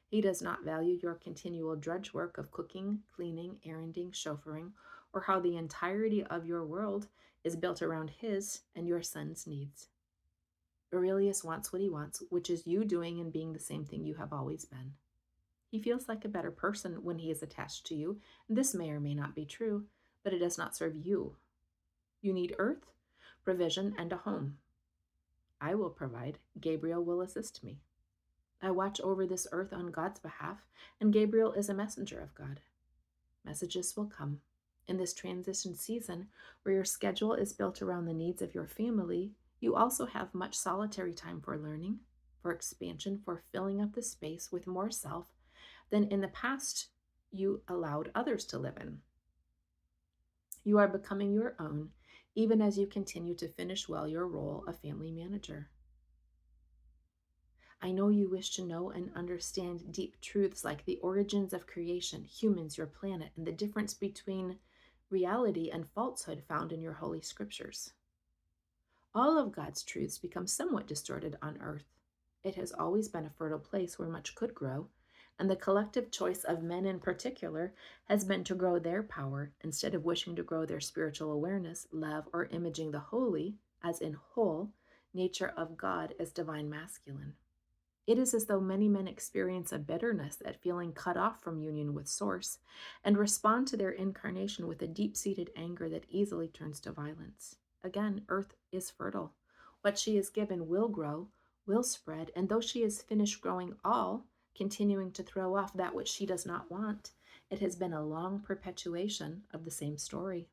He does not value your continual drudge work of cooking, cleaning, erranding, chauffeuring, or how the entirety of your world is built around his and your son's needs. Aurelius wants what he wants, which is you doing and being the same thing you have always been. He feels like a better person when he is attached to you. This may or may not be true, but it does not serve you. You need earth, provision, and a home. I will provide. Gabriel will assist me. I watch over this earth on God's behalf, and Gabriel is a messenger of God. Messages will come. In this transition season, where your schedule is built around the needs of your family, you also have much solitary time for learning, for expansion, for filling up the space with more self than in the past you allowed others to live in. You are becoming your own, even as you continue to finish well your role of family manager. I know you wish to know and understand deep truths like the origins of creation, humans, your planet, and the difference between reality and falsehood found in your holy scriptures. All of God's truths become somewhat distorted on earth. It has always been a fertile place where much could grow, and the collective choice of men in particular has been to grow their power instead of wishing to grow their spiritual awareness, love, or imaging the holy, as in whole, nature of God as divine masculine. It is as though many men experience a bitterness at feeling cut off from union with Source and respond to their incarnation with a deep-seated anger that easily turns to violence. Again, earth is fertile. What she is given will grow, will spread, and though she is finished growing all, continuing to throw off that which she does not want, it has been a long perpetuation of the same story.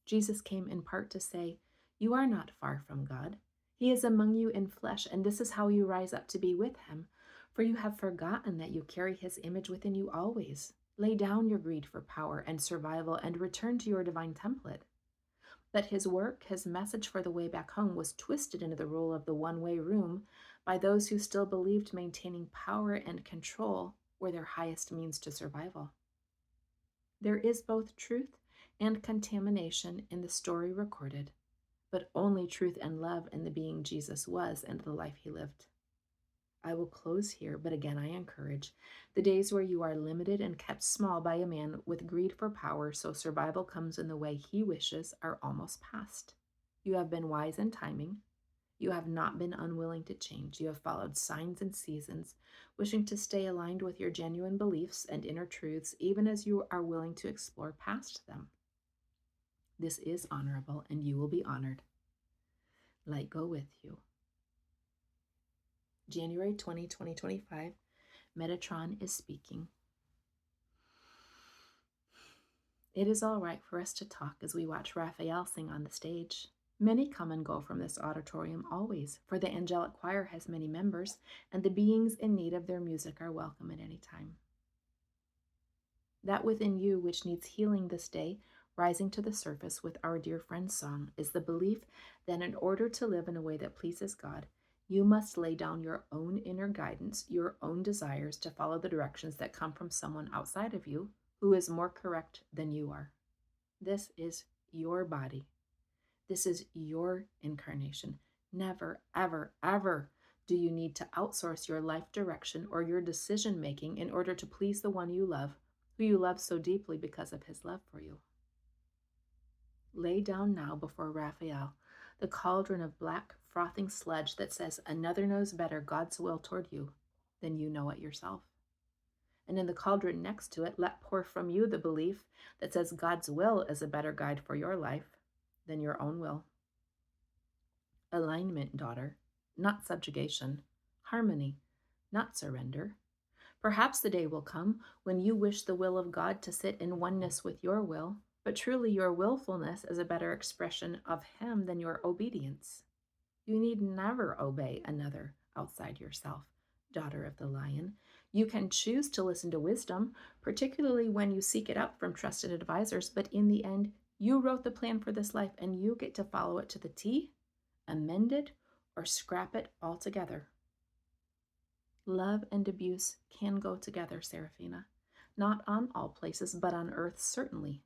Jesus came in part to say, "You are not far from God. He is among you in flesh, and this is how you rise up to be with him. For you have forgotten that you carry his image within you always. Lay down your greed for power and survival and return to your divine template." But his work, his message for the way back home, was twisted into the role of the one-way room by those who still believed maintaining power and control were their highest means to survival. There is both truth and contamination in the story recorded, but only truth and love in the being Jesus was and the life he lived. I will close here, but again I encourage the days where you are limited and kept small by a man with greed for power so survival comes in the way he wishes are almost past. You have been wise in timing. You have not been unwilling to change. You have followed signs and seasons, wishing to stay aligned with your genuine beliefs and inner truths, even as you are willing to explore past them. This is honorable, and you will be honored. Light go with you. January 20, 2025, Metatron is speaking. It is all right for us to talk as we watch Raphael sing on the stage. Many come and go from this auditorium always, for the angelic choir has many members, and the beings in need of their music are welcome at any time. That within you which needs healing this day, rising to the surface with our dear friend's song, is the belief that in order to live in a way that pleases God, you must lay down your own inner guidance, your own desires to follow the directions that come from someone outside of you who is more correct than you are. This is your body. This is your incarnation. Never, ever, ever do you need to outsource your life direction or your decision making in order to please the one you love, who you love so deeply because of his love for you. Lay down now before Raphael the cauldron of black, frothing sludge that says another knows better God's will toward you than you know it yourself. And in the cauldron next to it, let pour from you the belief that says God's will is a better guide for your life than your own will. Alignment, daughter, not subjugation. Harmony, not surrender. Perhaps the day will come when you wish the will of God to sit in oneness with your will, but truly your willfulness is a better expression of him than your obedience. You need never obey another outside yourself, daughter of the lion. You can choose to listen to wisdom, particularly when you seek it out from trusted advisors, but in the end, you wrote the plan for this life and you get to follow it to the T, amend it, or scrap it altogether. Love and abuse can go together, Seraphina. Not on all places, but on earth certainly.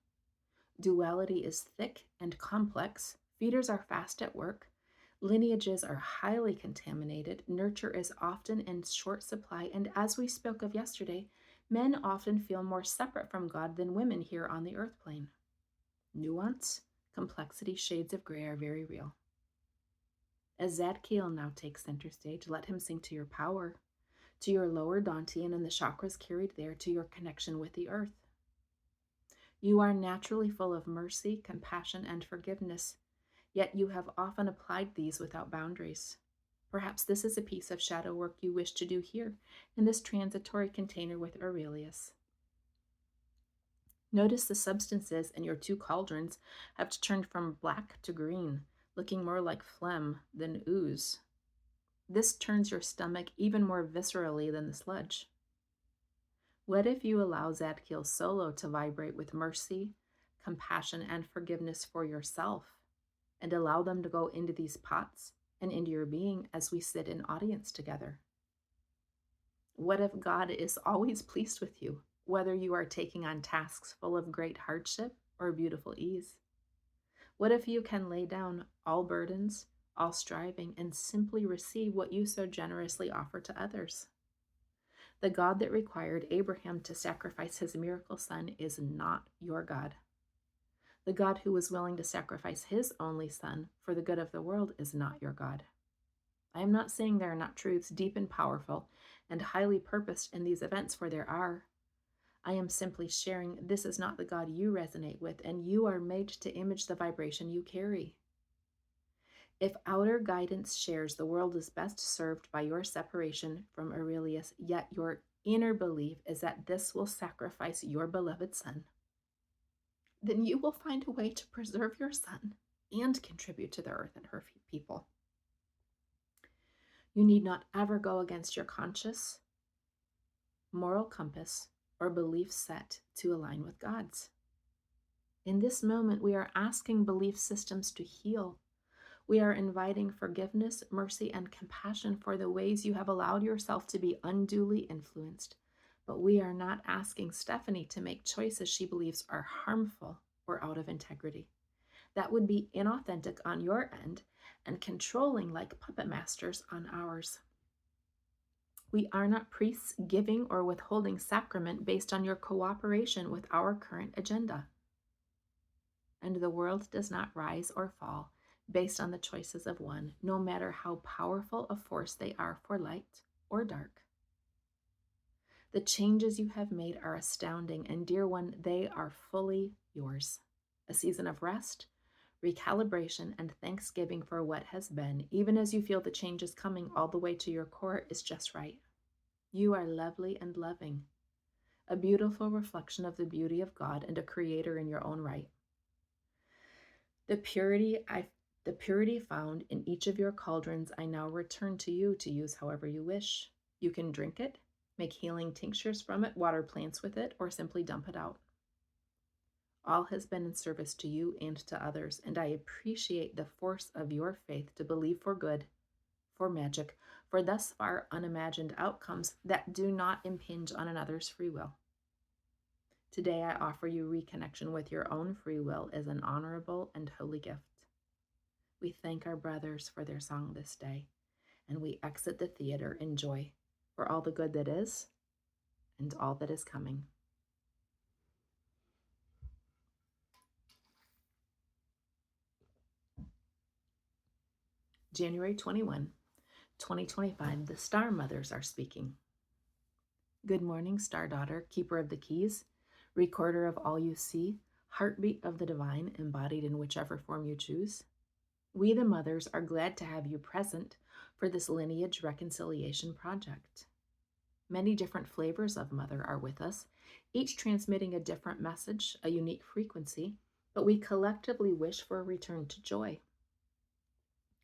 Duality is thick and complex. Feeders are fast at work. Lineages are highly contaminated. Nurture is often in short supply. And as we spoke of yesterday, men often feel more separate from God than women here on the earth plane. Nuance, complexity, shades of gray are very real. As Zadkiel now takes center stage, let him sing to your power, to your lower Dantean and the chakras carried there, to your connection with the earth. You are naturally full of mercy, compassion, and forgiveness, yet you have often applied these without boundaries. Perhaps this is a piece of shadow work you wish to do here in this transitory container with Aurelius. Notice the substances in your 2 cauldrons have turned from black to green, looking more like phlegm than ooze. This turns your stomach even more viscerally than the sludge. What if you allow Zadkiel's solo to vibrate with mercy, compassion, and forgiveness for yourself, and allow them to go into these pots and into your being as we sit in audience together? What if God is always pleased with you, whether you are taking on tasks full of great hardship or beautiful ease? What if you can lay down all burdens, all striving, and simply receive what you so generously offer to others? The God that required Abraham to sacrifice his miracle son is not your God. The God who was willing to sacrifice his only son for the good of the world is not your God. I am not saying there are not truths deep and powerful and highly purposed in these events, for there are. I am simply sharing this is not the God you resonate with, and you are made to image the vibration you carry. If outer guidance shares the world is best served by your separation from Aurelius, yet your inner belief is that this will sacrifice your beloved son, then you will find a way to preserve your son and contribute to the earth and her people. You need not ever go against your conscious, moral compass, or belief set to align with God's. In this moment, we are asking belief systems to heal. We are inviting forgiveness, mercy, and compassion for the ways you have allowed yourself to be unduly influenced. But we are not asking Stephanie to make choices she believes are harmful or out of integrity. That would be inauthentic on your end and controlling like puppet masters on ours. We are not priests giving or withholding sacrament based on your cooperation with our current agenda. And the world does not rise or fall based on the choices of one, no matter how powerful a force they are for light or dark. The changes you have made are astounding, and dear one, they are fully yours. A season of rest, recalibration, and thanksgiving for what has been, even as you feel the changes coming all the way to your core, is just right. You are lovely and loving, a beautiful reflection of the beauty of God and a creator in your own right. The purity found in each of your cauldrons I now return to you to use however you wish. You can drink it, make healing tinctures from it, water plants with it, or simply dump it out. All has been in service to you and to others, and I appreciate the force of your faith to believe for good, for magic, for thus far unimagined outcomes that do not impinge on another's free will. Today I offer you reconnection with your own free will as an honorable and holy gift. We thank our brothers for their song this day, and we exit the theater in joy for all the good that is and all that is coming. January 21, 2025, the Star Mothers are speaking. Good morning, Star Daughter, Keeper of the Keys, Recorder of all you see, Heartbeat of the Divine, embodied in whichever form you choose. We, the Mothers, are glad to have you present for this Lineage Reconciliation project. Many different flavors of Mother are with us, each transmitting a different message, a unique frequency, but we collectively wish for a return to joy.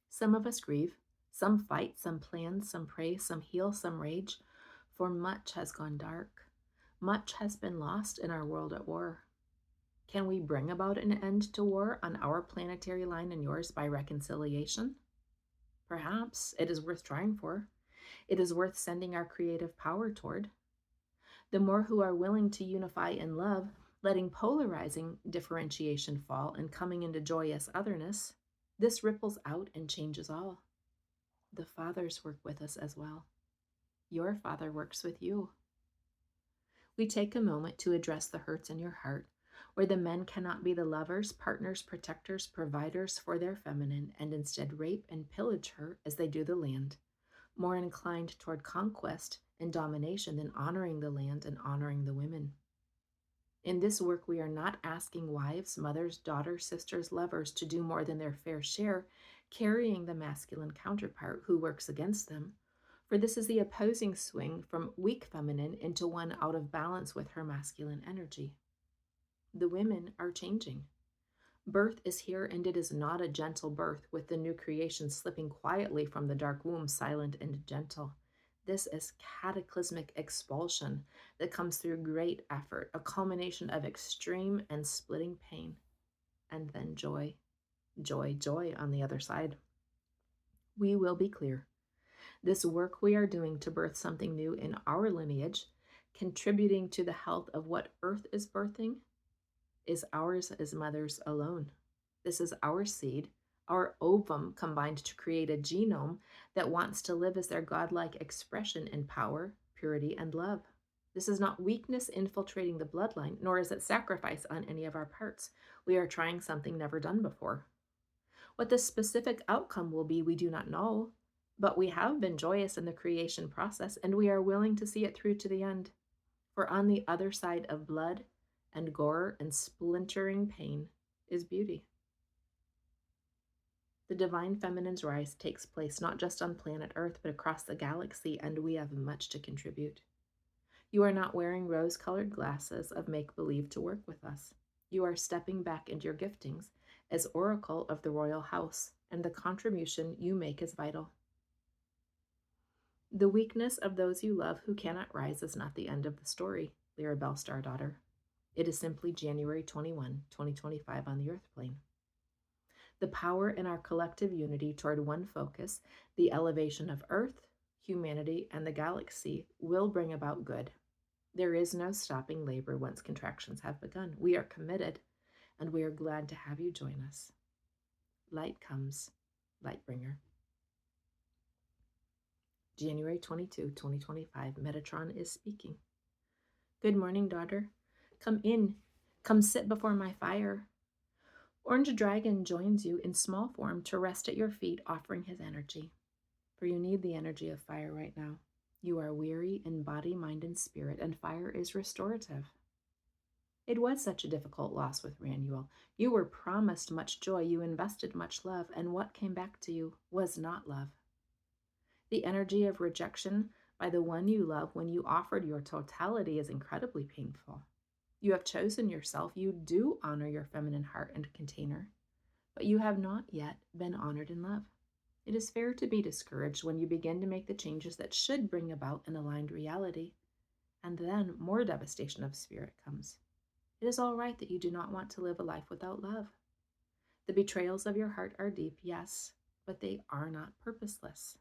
Some of us grieve, some fight, some plan, some pray, some heal, some rage, for much has gone dark. Much has been lost in our world at war. Can we bring about an end to war on our planetary line and yours by reconciliation? Perhaps it is worth trying for. It is worth sending our creative power toward. The more who are willing to unify in love, letting polarizing differentiation fall and coming into joyous otherness, this ripples out and changes all. The fathers work with us as well. Your father works with you. We take a moment to address the hurts in your heart, where the men cannot be the lovers, partners, protectors, providers for their feminine, and instead rape and pillage her as they do the land, more inclined toward conquest and domination than honoring the land and honoring the women. In this work, we are not asking wives, mothers, daughters, sisters, lovers to do more than their fair share, carrying the masculine counterpart who works against them. For this is the opposing swing from weak feminine into one out of balance with her masculine energy. The women are changing. Birth is here, and it is not a gentle birth with the new creation slipping quietly from the dark womb, silent and gentle. This is cataclysmic expulsion that comes through great effort, a culmination of extreme and splitting pain, and then joy, joy, joy on the other side. We will be clear. This work we are doing to birth something new in our lineage, contributing to the health of what Earth is birthing, is ours as mothers alone. This is our seed, our ovum combined to create a genome that wants to live as their godlike expression in power, purity, and love. This is not weakness infiltrating the bloodline, nor is it sacrifice on any of our parts. We are trying something never done before. What the specific outcome will be, we do not know, but we have been joyous in the creation process, and we are willing to see it through to the end. For on the other side of blood and gore and splintering pain is beauty. The divine feminine's rise takes place not just on planet Earth, but across the galaxy, and we have much to contribute. You are not wearing rose-colored glasses of make-believe to work with us. You are stepping back into your giftings as oracle of the royal house, and the contribution you make is vital. The weakness of those you love who cannot rise is not the end of the story, Lirabelle Stardaughter. It is simply January 21, 2025 on the Earth plane. The power in our collective unity toward one focus, the elevation of Earth, humanity, and the galaxy, will bring about good. There is no stopping labor once contractions have begun. We are committed, and we are glad to have you join us. Light comes, Lightbringer. January 22, 2025, Metatron is speaking. Good morning, daughter. Come in. Come sit before my fire. Orange Dragon joins you in small form to rest at your feet, offering his energy. For you need the energy of fire right now. You are weary in body, mind, and spirit, and fire is restorative. It was such a difficult loss with Ranuel. You were promised much joy, you invested much love, and what came back to you was not love. The energy of rejection by the one you love when you offered your totality is incredibly painful. You have chosen yourself. You do honor your feminine heart and container, but you have not yet been honored in love. It is fair to be discouraged when you begin to make the changes that should bring about an aligned reality, and then more devastation of spirit comes. It is all right that you do not want to live a life without love. The betrayals of your heart are deep, yes, but they are not purposeless.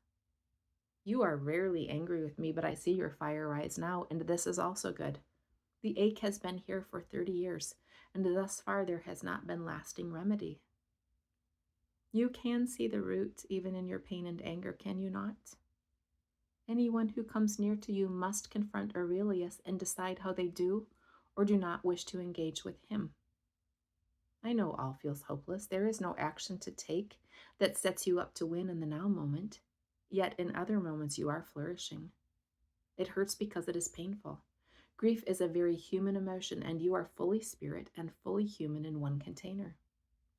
You are rarely angry with me, but I see your fire rise now, and this is also good. The ache has been here for 30 years, and thus far there has not been lasting remedy. You can see the root even in your pain and anger, can you not? Anyone who comes near to you must confront Aurelius and decide how they do or do not wish to engage with him. I know all feels hopeless. There is no action to take that sets you up to win in the now moment, yet in other moments you are flourishing. It hurts because it is painful. Grief is a very human emotion, and you are fully spirit and fully human in one container.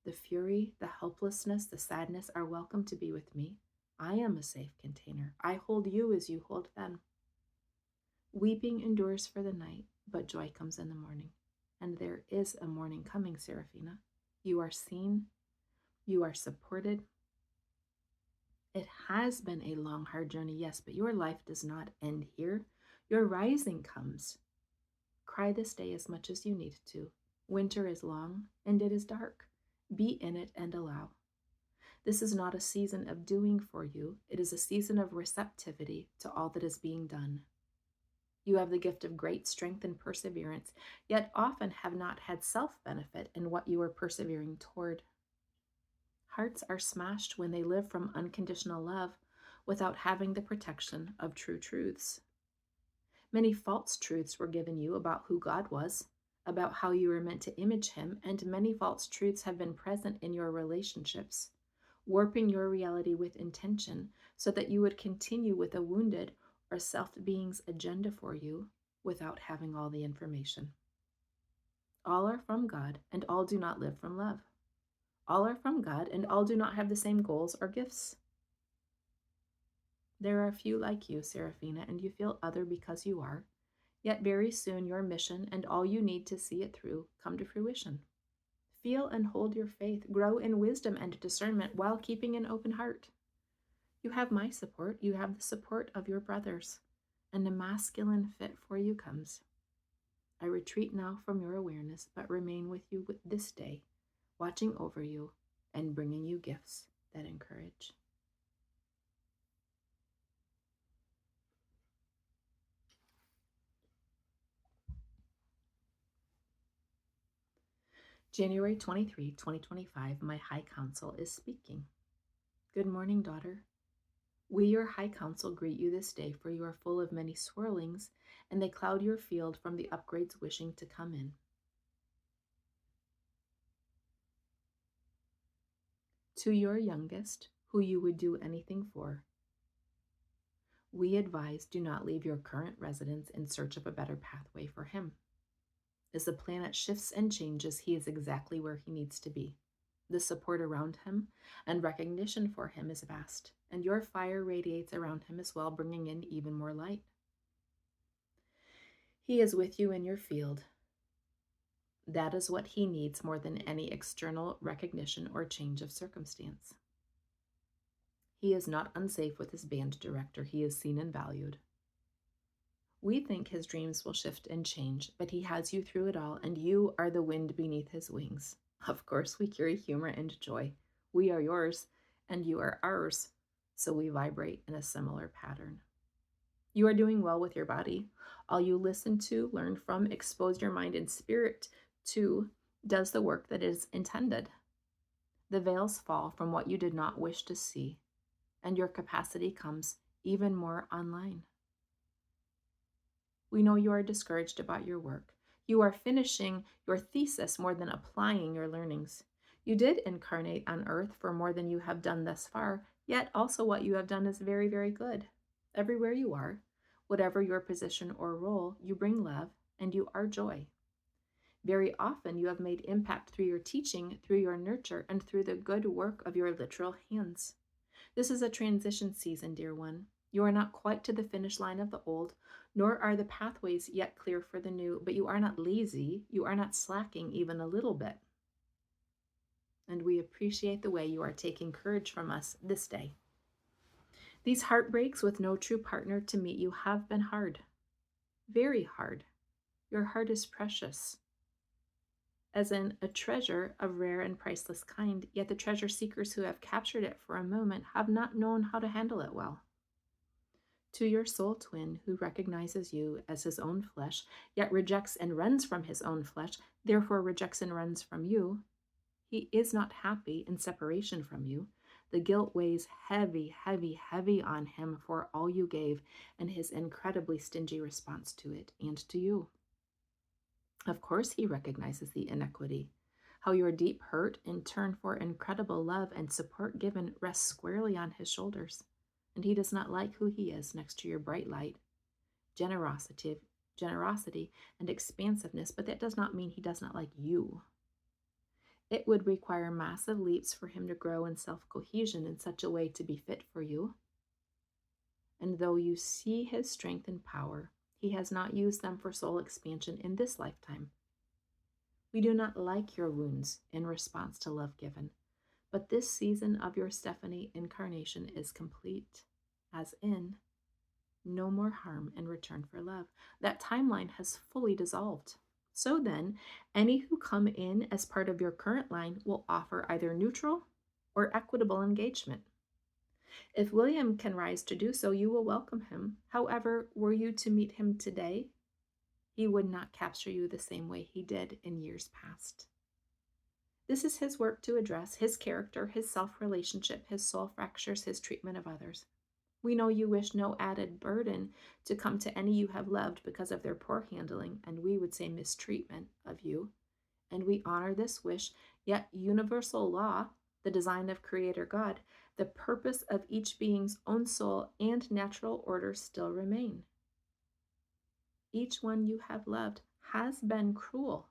The fury, the helplessness, the sadness are welcome to be with me. I am a safe container. I hold you as you hold them. Weeping endures for the night, but joy comes in the morning. And there is a morning coming, Seraphina. You are seen. You are supported. It has been a long, hard journey, yes, but your life does not end here. Your rising comes. Cry this day as much as you need to. Winter is long, and it is dark. Be in it and allow. This is not a season of doing for you. It is a season of receptivity to all that is being done. You have the gift of great strength and perseverance, yet often have not had self-benefit in what you are persevering toward. Hearts are smashed when they live from unconditional love without having the protection of true truths. Many false truths were given you about who God was, about how you were meant to image him, and many false truths have been present in your relationships, warping your reality with intention so that you would continue with a wounded or self-being's agenda for you without having all the information. All are from God, and all do not live from love. All are from God, and all do not have the same goals or gifts. There are few like you, Seraphina, and you feel other because you are. Yet very soon your mission and all you need to see it through come to fruition. Feel and hold your faith, grow in wisdom and discernment while keeping an open heart. You have my support, you have the support of your brothers, and a masculine fit for you comes. I retreat now from your awareness, but remain with you this day, watching over you and bringing you gifts that encourage. January 23, 2025, my High Council is speaking. Good morning, daughter. We, your High Council, greet you this day, for you are full of many swirlings, and they cloud your field from the upgrades wishing to come in. To your youngest, who you would do anything for, we advise do not leave your current residence in search of a better pathway for him. As the planet shifts and changes, he is exactly where he needs to be. The support around him and recognition for him is vast, and your fire radiates around him as well, bringing in even more light. He is with you in your field. That is what he needs more than any external recognition or change of circumstance. He is not unsafe with his band director. He is seen and valued. We think his dreams will shift and change, but he has you through it all, and you are the wind beneath his wings. Of course, we carry humor and joy. We are yours, and you are ours, so we vibrate in a similar pattern. You are doing well with your body. All you listen to, learn from, expose your mind and spirit to does the work that is intended. The veils fall from what you did not wish to see, and your capacity comes even more online. We know you are discouraged about your work. You are finishing your thesis more than applying your learnings. You did incarnate on earth for more than you have done thus far, yet also what you have done is very, very good. Everywhere you are, whatever your position or role, you bring love and you are joy. Very often you have made impact through your teaching, through your nurture, and through the good work of your literal hands. This is a transition season, dear one. You are not quite to the finish line of the old, nor are the pathways yet clear for the new, but you are not lazy, you are not slacking even a little bit. And we appreciate the way you are taking courage from us this day. These heartbreaks with no true partner to meet you have been hard, very hard. Your heart is precious, as in a treasure of rare and priceless kind, yet the treasure seekers who have captured it for a moment have not known how to handle it well. To your soul twin who recognizes you as his own flesh, yet rejects and runs from his own flesh, therefore rejects and runs from you, he is not happy in separation from you. The guilt weighs heavy, heavy, heavy on him for all you gave and his incredibly stingy response to it and to you. Of course, he recognizes the inequity, how your deep hurt in turn for incredible love and support given rests squarely on his shoulders. And he does not like who he is next to your bright light, generosity, and expansiveness, but that does not mean he does not like you. It would require massive leaps for him to grow in self-cohesion in such a way to be fit for you. And though you see his strength and power, he has not used them for soul expansion in this lifetime. We do not like your wounds in response to love given, but this season of your Stephanie incarnation is complete, as in, no more harm in return for love. That timeline has fully dissolved. So then, any who come in as part of your current line will offer either neutral or equitable engagement. If William can rise to do so, you will welcome him. However, were you to meet him today, he would not capture you the same way he did in years past. This is his work to address his character, his self-relationship, his soul fractures, his treatment of others. We know you wish no added burden to come to any you have loved because of their poor handling, and we would say mistreatment of you. And we honor this wish, yet universal law, the design of Creator God, the purpose of each being's own soul and natural order still remain. Each one you have loved has been cruel,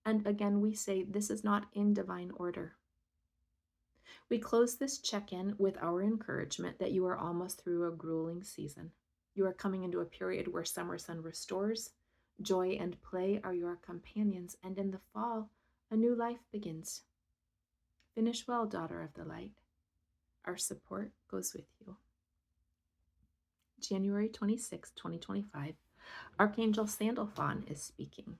And again, we say this is not in divine order. We close this check-in with our encouragement that you are almost through a grueling season. You are coming into a period where summer sun restores, joy and play are your companions, and in the fall, a new life begins. Finish well, daughter of the light. Our support goes with you. January 26, 2025, Archangel Sandalphon is speaking.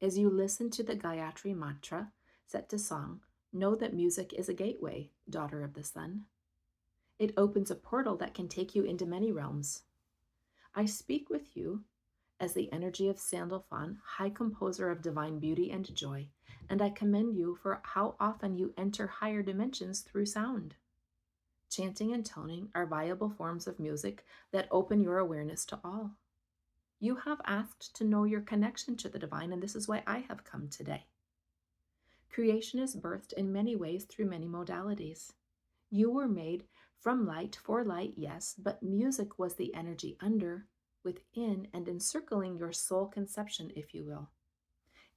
As you listen to the Gayatri mantra set to song, know that music is a gateway, daughter of the sun. It opens a portal that can take you into many realms. I speak with you as the energy of Sandalphon, high composer of divine beauty and joy, and I commend you for how often you enter higher dimensions through sound. Chanting and toning are viable forms of music that open your awareness to all. You have asked to know your connection to the divine, and this is why I have come today. Creation is birthed in many ways through many modalities. You were made from light for light, yes, but music was the energy under, within, and encircling your soul conception, if you will.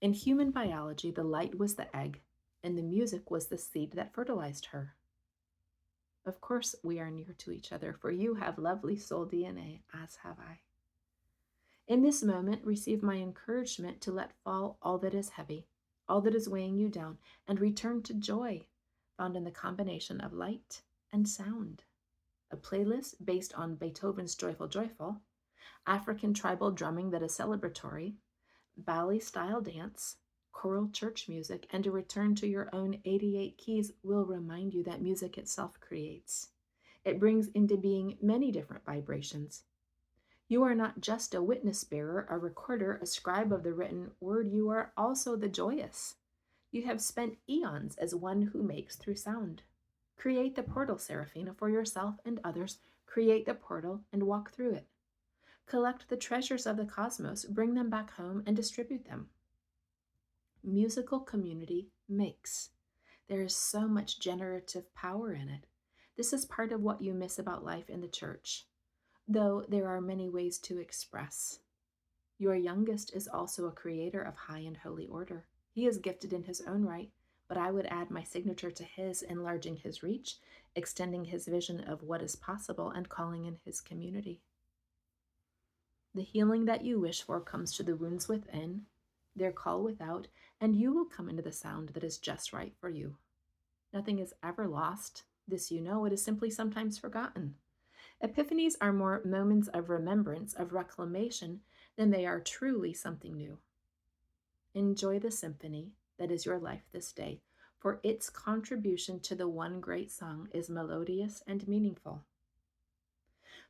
In human biology, the light was the egg, and the music was the seed that fertilized her. Of course, we are near to each other, for you have lovely soul DNA, as have I. In this moment, receive my encouragement to let fall all that is heavy, all that is weighing you down, and return to joy, found in the combination of light and sound. A playlist based on Beethoven's Joyful Joyful, African tribal drumming that is celebratory, ballet-style dance, choral church music, and a return to your own 88 keys will remind you that music itself creates. It brings into being many different vibrations. You are not just a witness bearer, a recorder, a scribe of the written word. You are also the joyous. You have spent eons as one who makes through sound. Create the portal, Seraphina, for yourself and others. Create the portal and walk through it. Collect the treasures of the cosmos, bring them back home, and distribute them. Musical community makes. There is so much generative power in it. This is part of what you miss about life in the church, though there are many ways to express. Your youngest is also a creator of high and holy order. He is gifted in his own right, but I would add my signature to his, enlarging his reach, extending his vision of what is possible, and calling in his community. The healing that you wish for comes to the wounds within, their call without, and you will come into the sound that is just right for you. Nothing is ever lost. This you know, it is simply sometimes forgotten. Epiphanies are more moments of remembrance, of reclamation, than they are truly something new. Enjoy the symphony that is your life this day, for its contribution to the one great song is melodious and meaningful.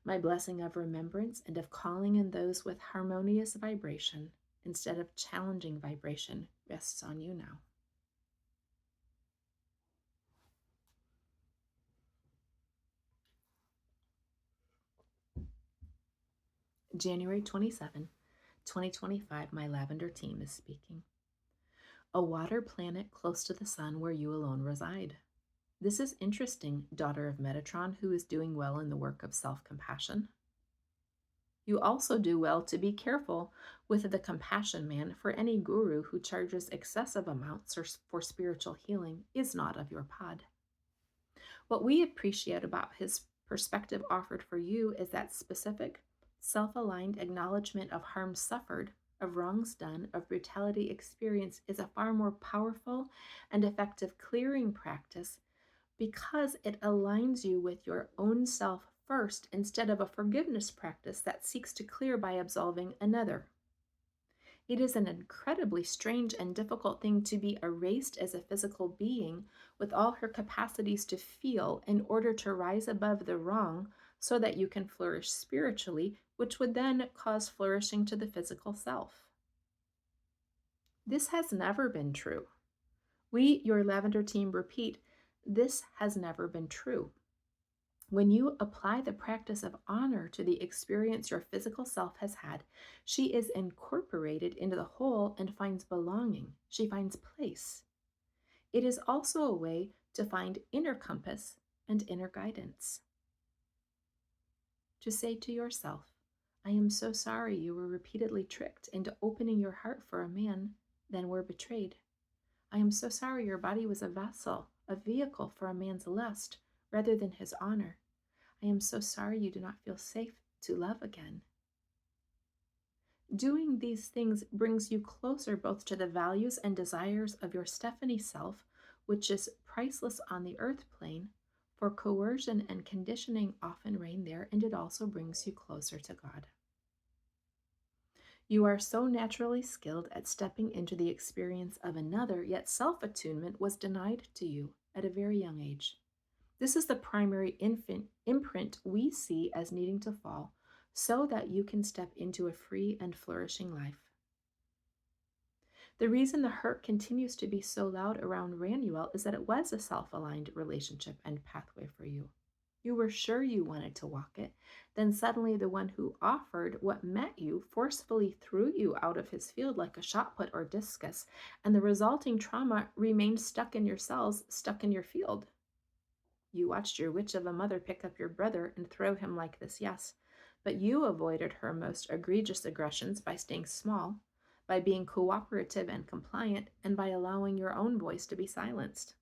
My blessing of remembrance and of calling in those with harmonious vibration instead of challenging vibration rests on you now. January 27, 2025, my Lavender team is speaking. A water planet close to the sun where you alone reside. This is interesting, daughter of Metatron, who is doing well in the work of self-compassion. You also do well to be careful with the compassion man, for any guru who charges excessive amounts for spiritual healing is not of your pod. What we appreciate about his perspective offered for you is that specific, self-aligned acknowledgement of harm suffered, of wrongs done, of brutality experienced is a far more powerful and effective clearing practice because it aligns you with your own self first instead of a forgiveness practice that seeks to clear by absolving another. It is an incredibly strange and difficult thing to be erased as a physical being with all her capacities to feel in order to rise above the wrong so that you can flourish spiritually, which would then cause flourishing to the physical self. This has never been true. We, your Lavender team, repeat, this has never been true. When you apply the practice of honor to the experience your physical self has had, she is incorporated into the whole and finds belonging. She finds place. It is also a way to find inner compass and inner guidance. To say to yourself, I am so sorry you were repeatedly tricked into opening your heart for a man then were betrayed. I am so sorry your body was a vessel, a vehicle for a man's lust rather than his honor. I am so sorry you do not feel safe to love again. Doing these things brings you closer both to the values and desires of your Stephanie self, which is priceless on the earth plane, for coercion and conditioning often reign there, and it also brings you closer to God. You are so naturally skilled at stepping into the experience of another, yet self-attunement was denied to you at a very young age. This is the primary imprint we see as needing to fall so that you can step into a free and flourishing life. The reason the hurt continues to be so loud around Ranuel is that it was a self-aligned relationship and pathway for you. You were sure you wanted to walk it. Then suddenly the one who offered what met you forcefully threw you out of his field like a shot put or discus, and the resulting trauma remained stuck in your cells, stuck in your field. You watched your witch of a mother pick up your brother and throw him like this, yes, but you avoided her most egregious aggressions by staying small, by being cooperative and compliant, and by allowing your own voice to be silenced.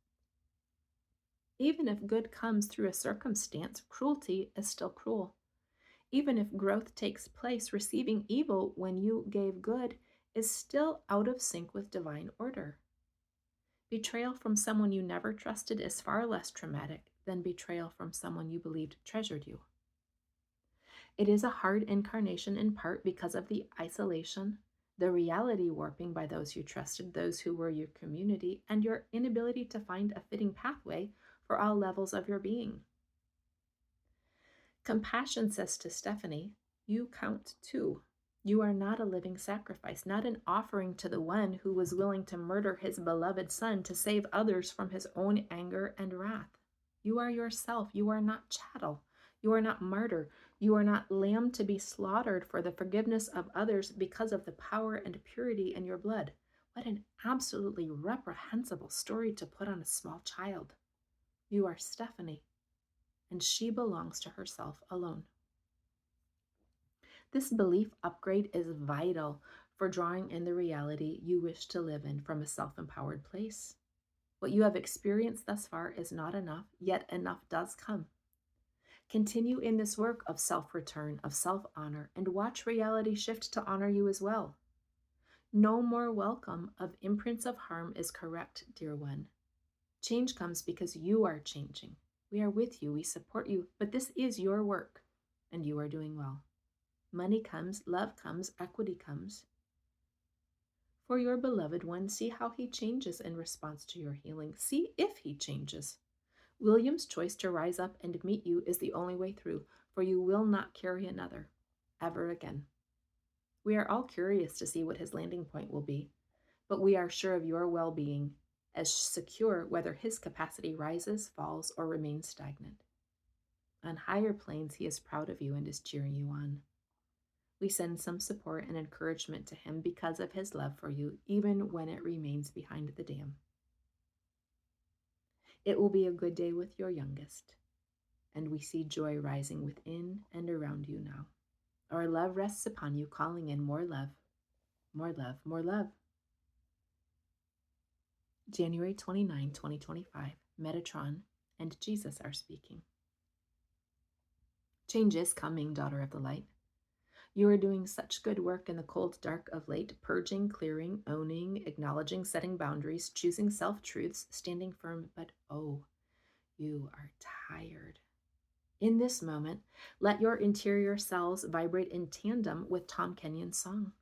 Even if good comes through a circumstance, cruelty is still cruel. Even if growth takes place, receiving evil when you gave good is still out of sync with divine order. Betrayal from someone you never trusted is far less traumatic than betrayal from someone you believed treasured you. It is a hard incarnation in part because of the isolation, the reality warping by those you trusted, those who were your community, and your inability to find a fitting pathway for all levels of your being. Compassion says to Stephanie, you count too. You are not a living sacrifice, not an offering to the one who was willing to murder his beloved son to save others from his own anger and wrath. You are yourself. You are not chattel. You are not martyr. You are not lamb to be slaughtered for the forgiveness of others because of the power and purity in your blood. What an absolutely reprehensible story to put on a small child. You are Stephanie, and she belongs to herself alone. This belief upgrade is vital for drawing in the reality you wish to live in from a self-empowered place. What you have experienced thus far is not enough, yet enough does come. Continue in this work of self-return, of self-honor, and watch reality shift to honor you as well. No more welcome of imprints of harm is correct, dear one. Change comes because you are changing. We are with you, we support you, but this is your work, and you are doing well. Money comes, love comes, equity comes. For your beloved one, see how he changes in response to your healing. See if he changes. William's choice to rise up and meet you is the only way through, for you will not carry another, ever again. We are all curious to see what his landing point will be, but we are sure of your well-being, as secure whether his capacity rises, falls, or remains stagnant. On higher planes, he is proud of you and is cheering you on. We send some support and encouragement to him because of his love for you, even when it remains behind the dam. It will be a good day with your youngest, and we see joy rising within and around you now. Our love rests upon you, calling in more love, more love, more love. January 29, 2025, Metatron and Jesus are speaking. Change is coming, daughter of the light. You are doing such good work in the cold dark of late, purging, clearing, owning, acknowledging, setting boundaries, choosing self-truths, standing firm, but oh, you are tired. In this moment, let your interior cells vibrate in tandem with Tom Kenyon's song.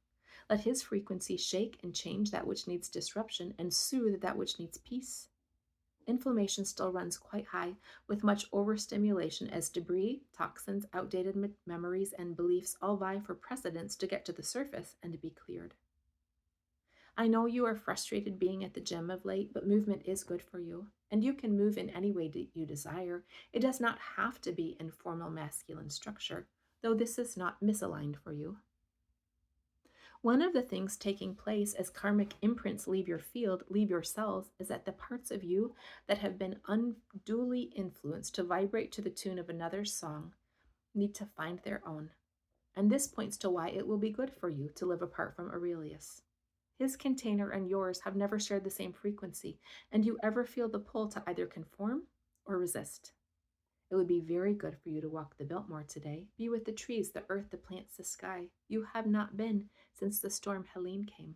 Let his frequency shake and change that which needs disruption and soothe that which needs peace. Inflammation still runs quite high, with much overstimulation as debris, toxins, outdated memories, and beliefs all vie for precedence to get to the surface and be cleared. I know you are frustrated being at the gym of late, but movement is good for you, and you can move in any way that you desire. It does not have to be in formal masculine structure, though this is not misaligned for you. One of the things taking place as karmic imprints leave your field, leave your cells, is that the parts of you that have been unduly influenced to vibrate to the tune of another's song need to find their own. And this points to why it will be good for you to live apart from Aurelius. His container and yours have never shared the same frequency, and you ever feel the pull to either conform or resist. It would be very good for you to walk the Biltmore today, be with the trees, the earth, the plants, the sky. You have not been since the storm Helene came.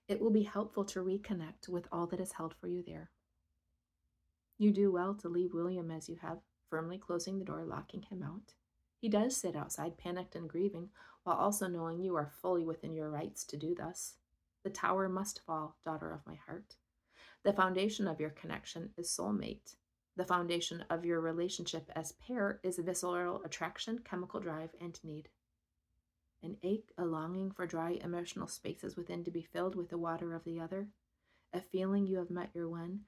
It will be helpful to reconnect with all that is held for you there. You do well to leave William as you have, firmly closing the door, locking him out. He does sit outside, panicked and grieving, while also knowing you are fully within your rights to do thus. The tower must fall, daughter of my heart. The foundation of your connection is soulmate. The foundation of your relationship as pair is visceral attraction, chemical drive, and need. An ache, a longing for dry emotional spaces within to be filled with the water of the other, a feeling you have met your one,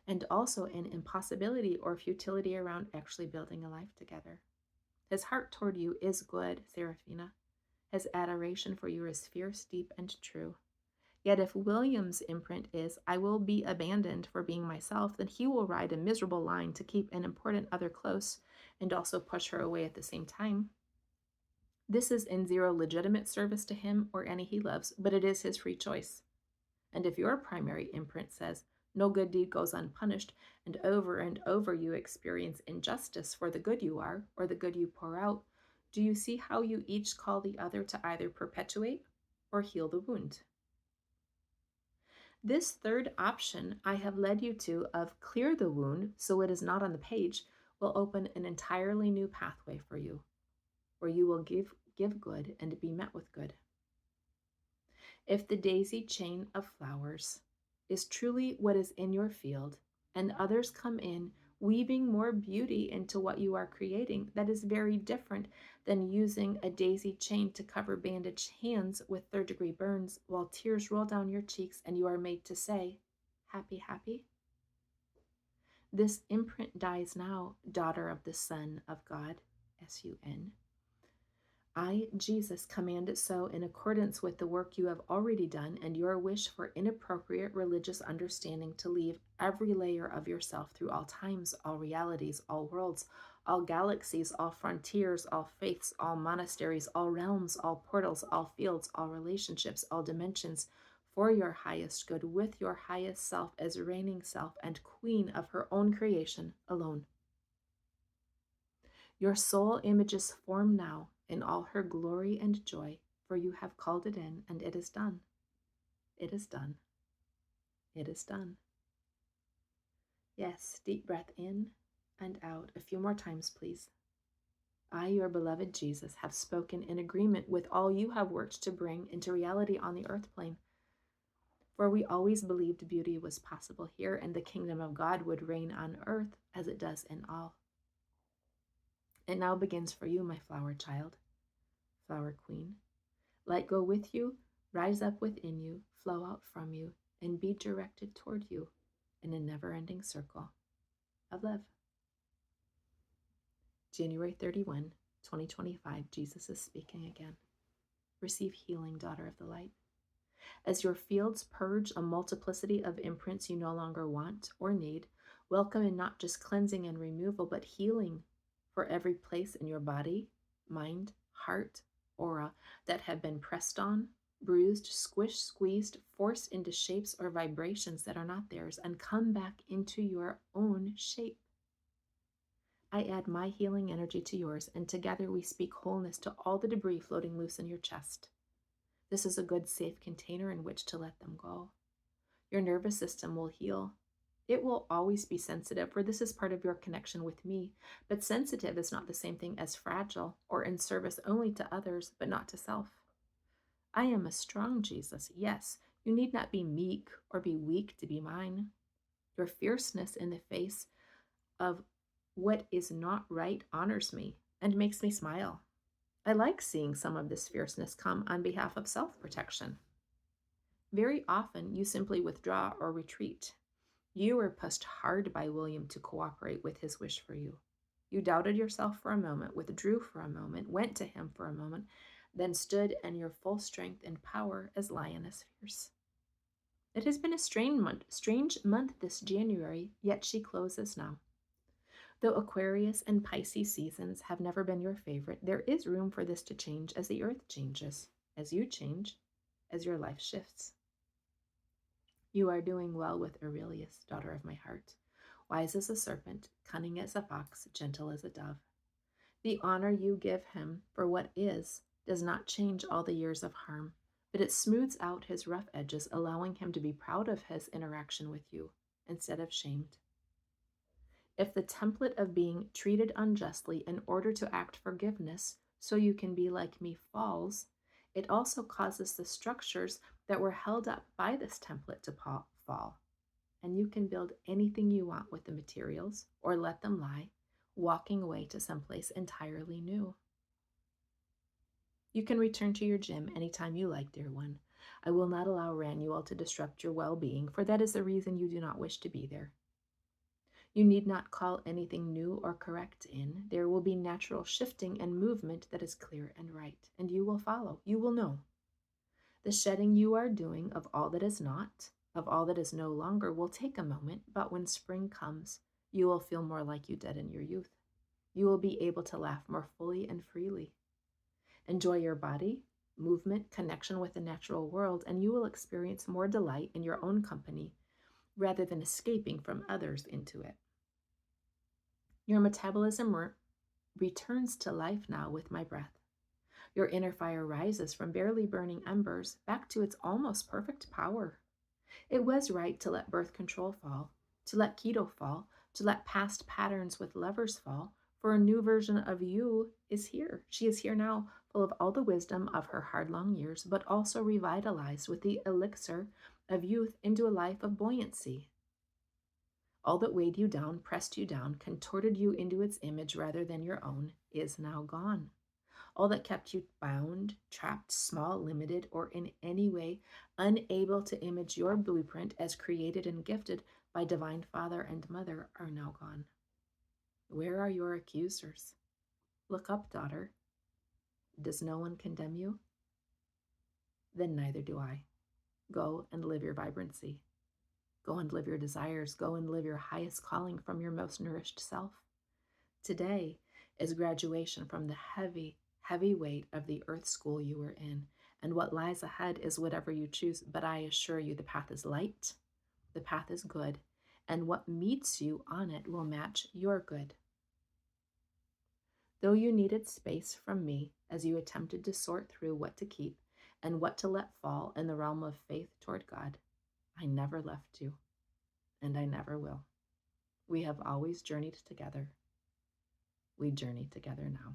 and also an impossibility or futility around actually building a life together. His heart toward you is good, Seraphina. His adoration for you is fierce, deep, and true. Yet if William's imprint is, I will be abandoned for being myself, then he will ride a miserable line to keep an important other close and also push her away at the same time. This is in zero legitimate service to him or any he loves, but it is his free choice. And if your primary imprint says, no good deed goes unpunished, and over you experience injustice for the good you are or the good you pour out, do you see how you each call the other to either perpetuate or heal the wound? This third option I have led you to of clear the wound so it is not on the page will open an entirely new pathway for you, where you will give good and be met with good. If the daisy chain of flowers is truly what is in your field, and others come in weaving more beauty into what you are creating, that is very different than using a daisy chain to cover bandaged hands with third-degree burns while tears roll down your cheeks and you are made to say, happy, happy. This imprint dies now, daughter of the Son of God, S-U-N. I, Jesus, command it so in accordance with the work you have already done and your wish for inappropriate religious understanding to leave every layer of yourself through all times, all realities, all worlds, all galaxies, all frontiers, all faiths, all monasteries, all realms, all portals, all fields, all relationships, all dimensions, for your highest good with your highest self as reigning self and queen of her own creation alone. Your soul images form now in all her glory and joy, for you have called it in, and it is done. It is done. It is done. Yes, deep breath in and out. A few more times, please. I, your beloved Jesus, have spoken in agreement with all you have worked to bring into reality on the earth plane. For we always believed beauty was possible here, and the kingdom of God would reign on earth as it does in all. It now begins for you, my flower child, flower queen. Light go with you, rise up within you, flow out from you, and be directed toward you in a never-ending circle of love. January 31, 2025, Jesus is speaking again. Receive healing, daughter of the light. As your fields purge a multiplicity of imprints you no longer want or need, welcome in not just cleansing and removal, but healing for every place in your body, mind, heart, aura that have been pressed on, bruised, squished, squeezed, forced into shapes or vibrations that are not theirs, and come back into your own shape. I add my healing energy to yours, and together we speak wholeness to all the debris floating loose in your chest. This is a good, safe container in which to let them go. Your nervous system will heal. It will always be sensitive, for this is part of your connection with me, but sensitive is not the same thing as fragile or in service only to others, but not to self. I am a strong Jesus, yes. You need not be meek or be weak to be mine. Your fierceness in the face of what is not right honors me and makes me smile. I like seeing some of this fierceness come on behalf of self-protection. Very often, you simply withdraw or retreat. You were pushed hard by William to cooperate with his wish for you. You doubted yourself for a moment, withdrew for a moment, went to him for a moment, then stood in your full strength and power as lioness fierce. It has been a strange month this January, yet she closes now. Though Aquarius and Pisces seasons have never been your favorite, there is room for this to change as the earth changes, as you change. as your life shifts. You are doing well with Aurelius, daughter of my heart, wise as a serpent, cunning as a fox, gentle as a dove. The honor you give him for what is does not change all the years of harm, but it smooths out his rough edges, allowing him to be proud of his interaction with you instead of shamed. If the template of being treated unjustly in order to act forgiveness so you can be like me falls, it also causes the structures that were held up by this template to fall. And you can build anything you want with the materials or let them lie, walking away to someplace entirely new. You can return to your gym anytime you like, dear one. I will not allow Ranuel to disrupt your well-being, for that is the reason you do not wish to be there. You need not call anything new or correct in. There will be natural shifting and movement that is clear and right, and you will follow. You will know. The shedding you are doing of all that is not, of all that is no longer, will take a moment, but when spring comes, you will feel more like you did in your youth. You will be able to laugh more fully and freely. Enjoy your body, movement, connection with the natural world, and you will experience more delight in your own company rather than escaping from others into it. Your metabolism returns to life now with my breath. Your inner fire rises from barely burning embers back to its almost perfect power. It was right to let birth control fall, to let keto fall, to let past patterns with lovers fall, for a new version of you is here. She is here now, full of all the wisdom of her hard, long years, but also revitalized with the elixir of youth into a life of buoyancy. All that weighed you down, pressed you down, contorted you into its image rather than your own, is now gone. All that kept you bound, trapped, small, limited, or in any way unable to image your blueprint as created and gifted by Divine Father and Mother are now gone. Where are your accusers? Look up, daughter. Does no one condemn you? Then neither do I. Go and live your vibrancy. Go and live your desires. Go and live your highest calling from your most nourished self. Today is graduation from the heavy weight of the earth school you were in, and what lies ahead is whatever you choose, but I assure you the path is light, the path is good, and what meets you on it will match your good. Though you needed space from me as you attempted to sort through what to keep and what to let fall in the realm of faith toward God, I never left you, and I never will. We have always journeyed together. We journey together now.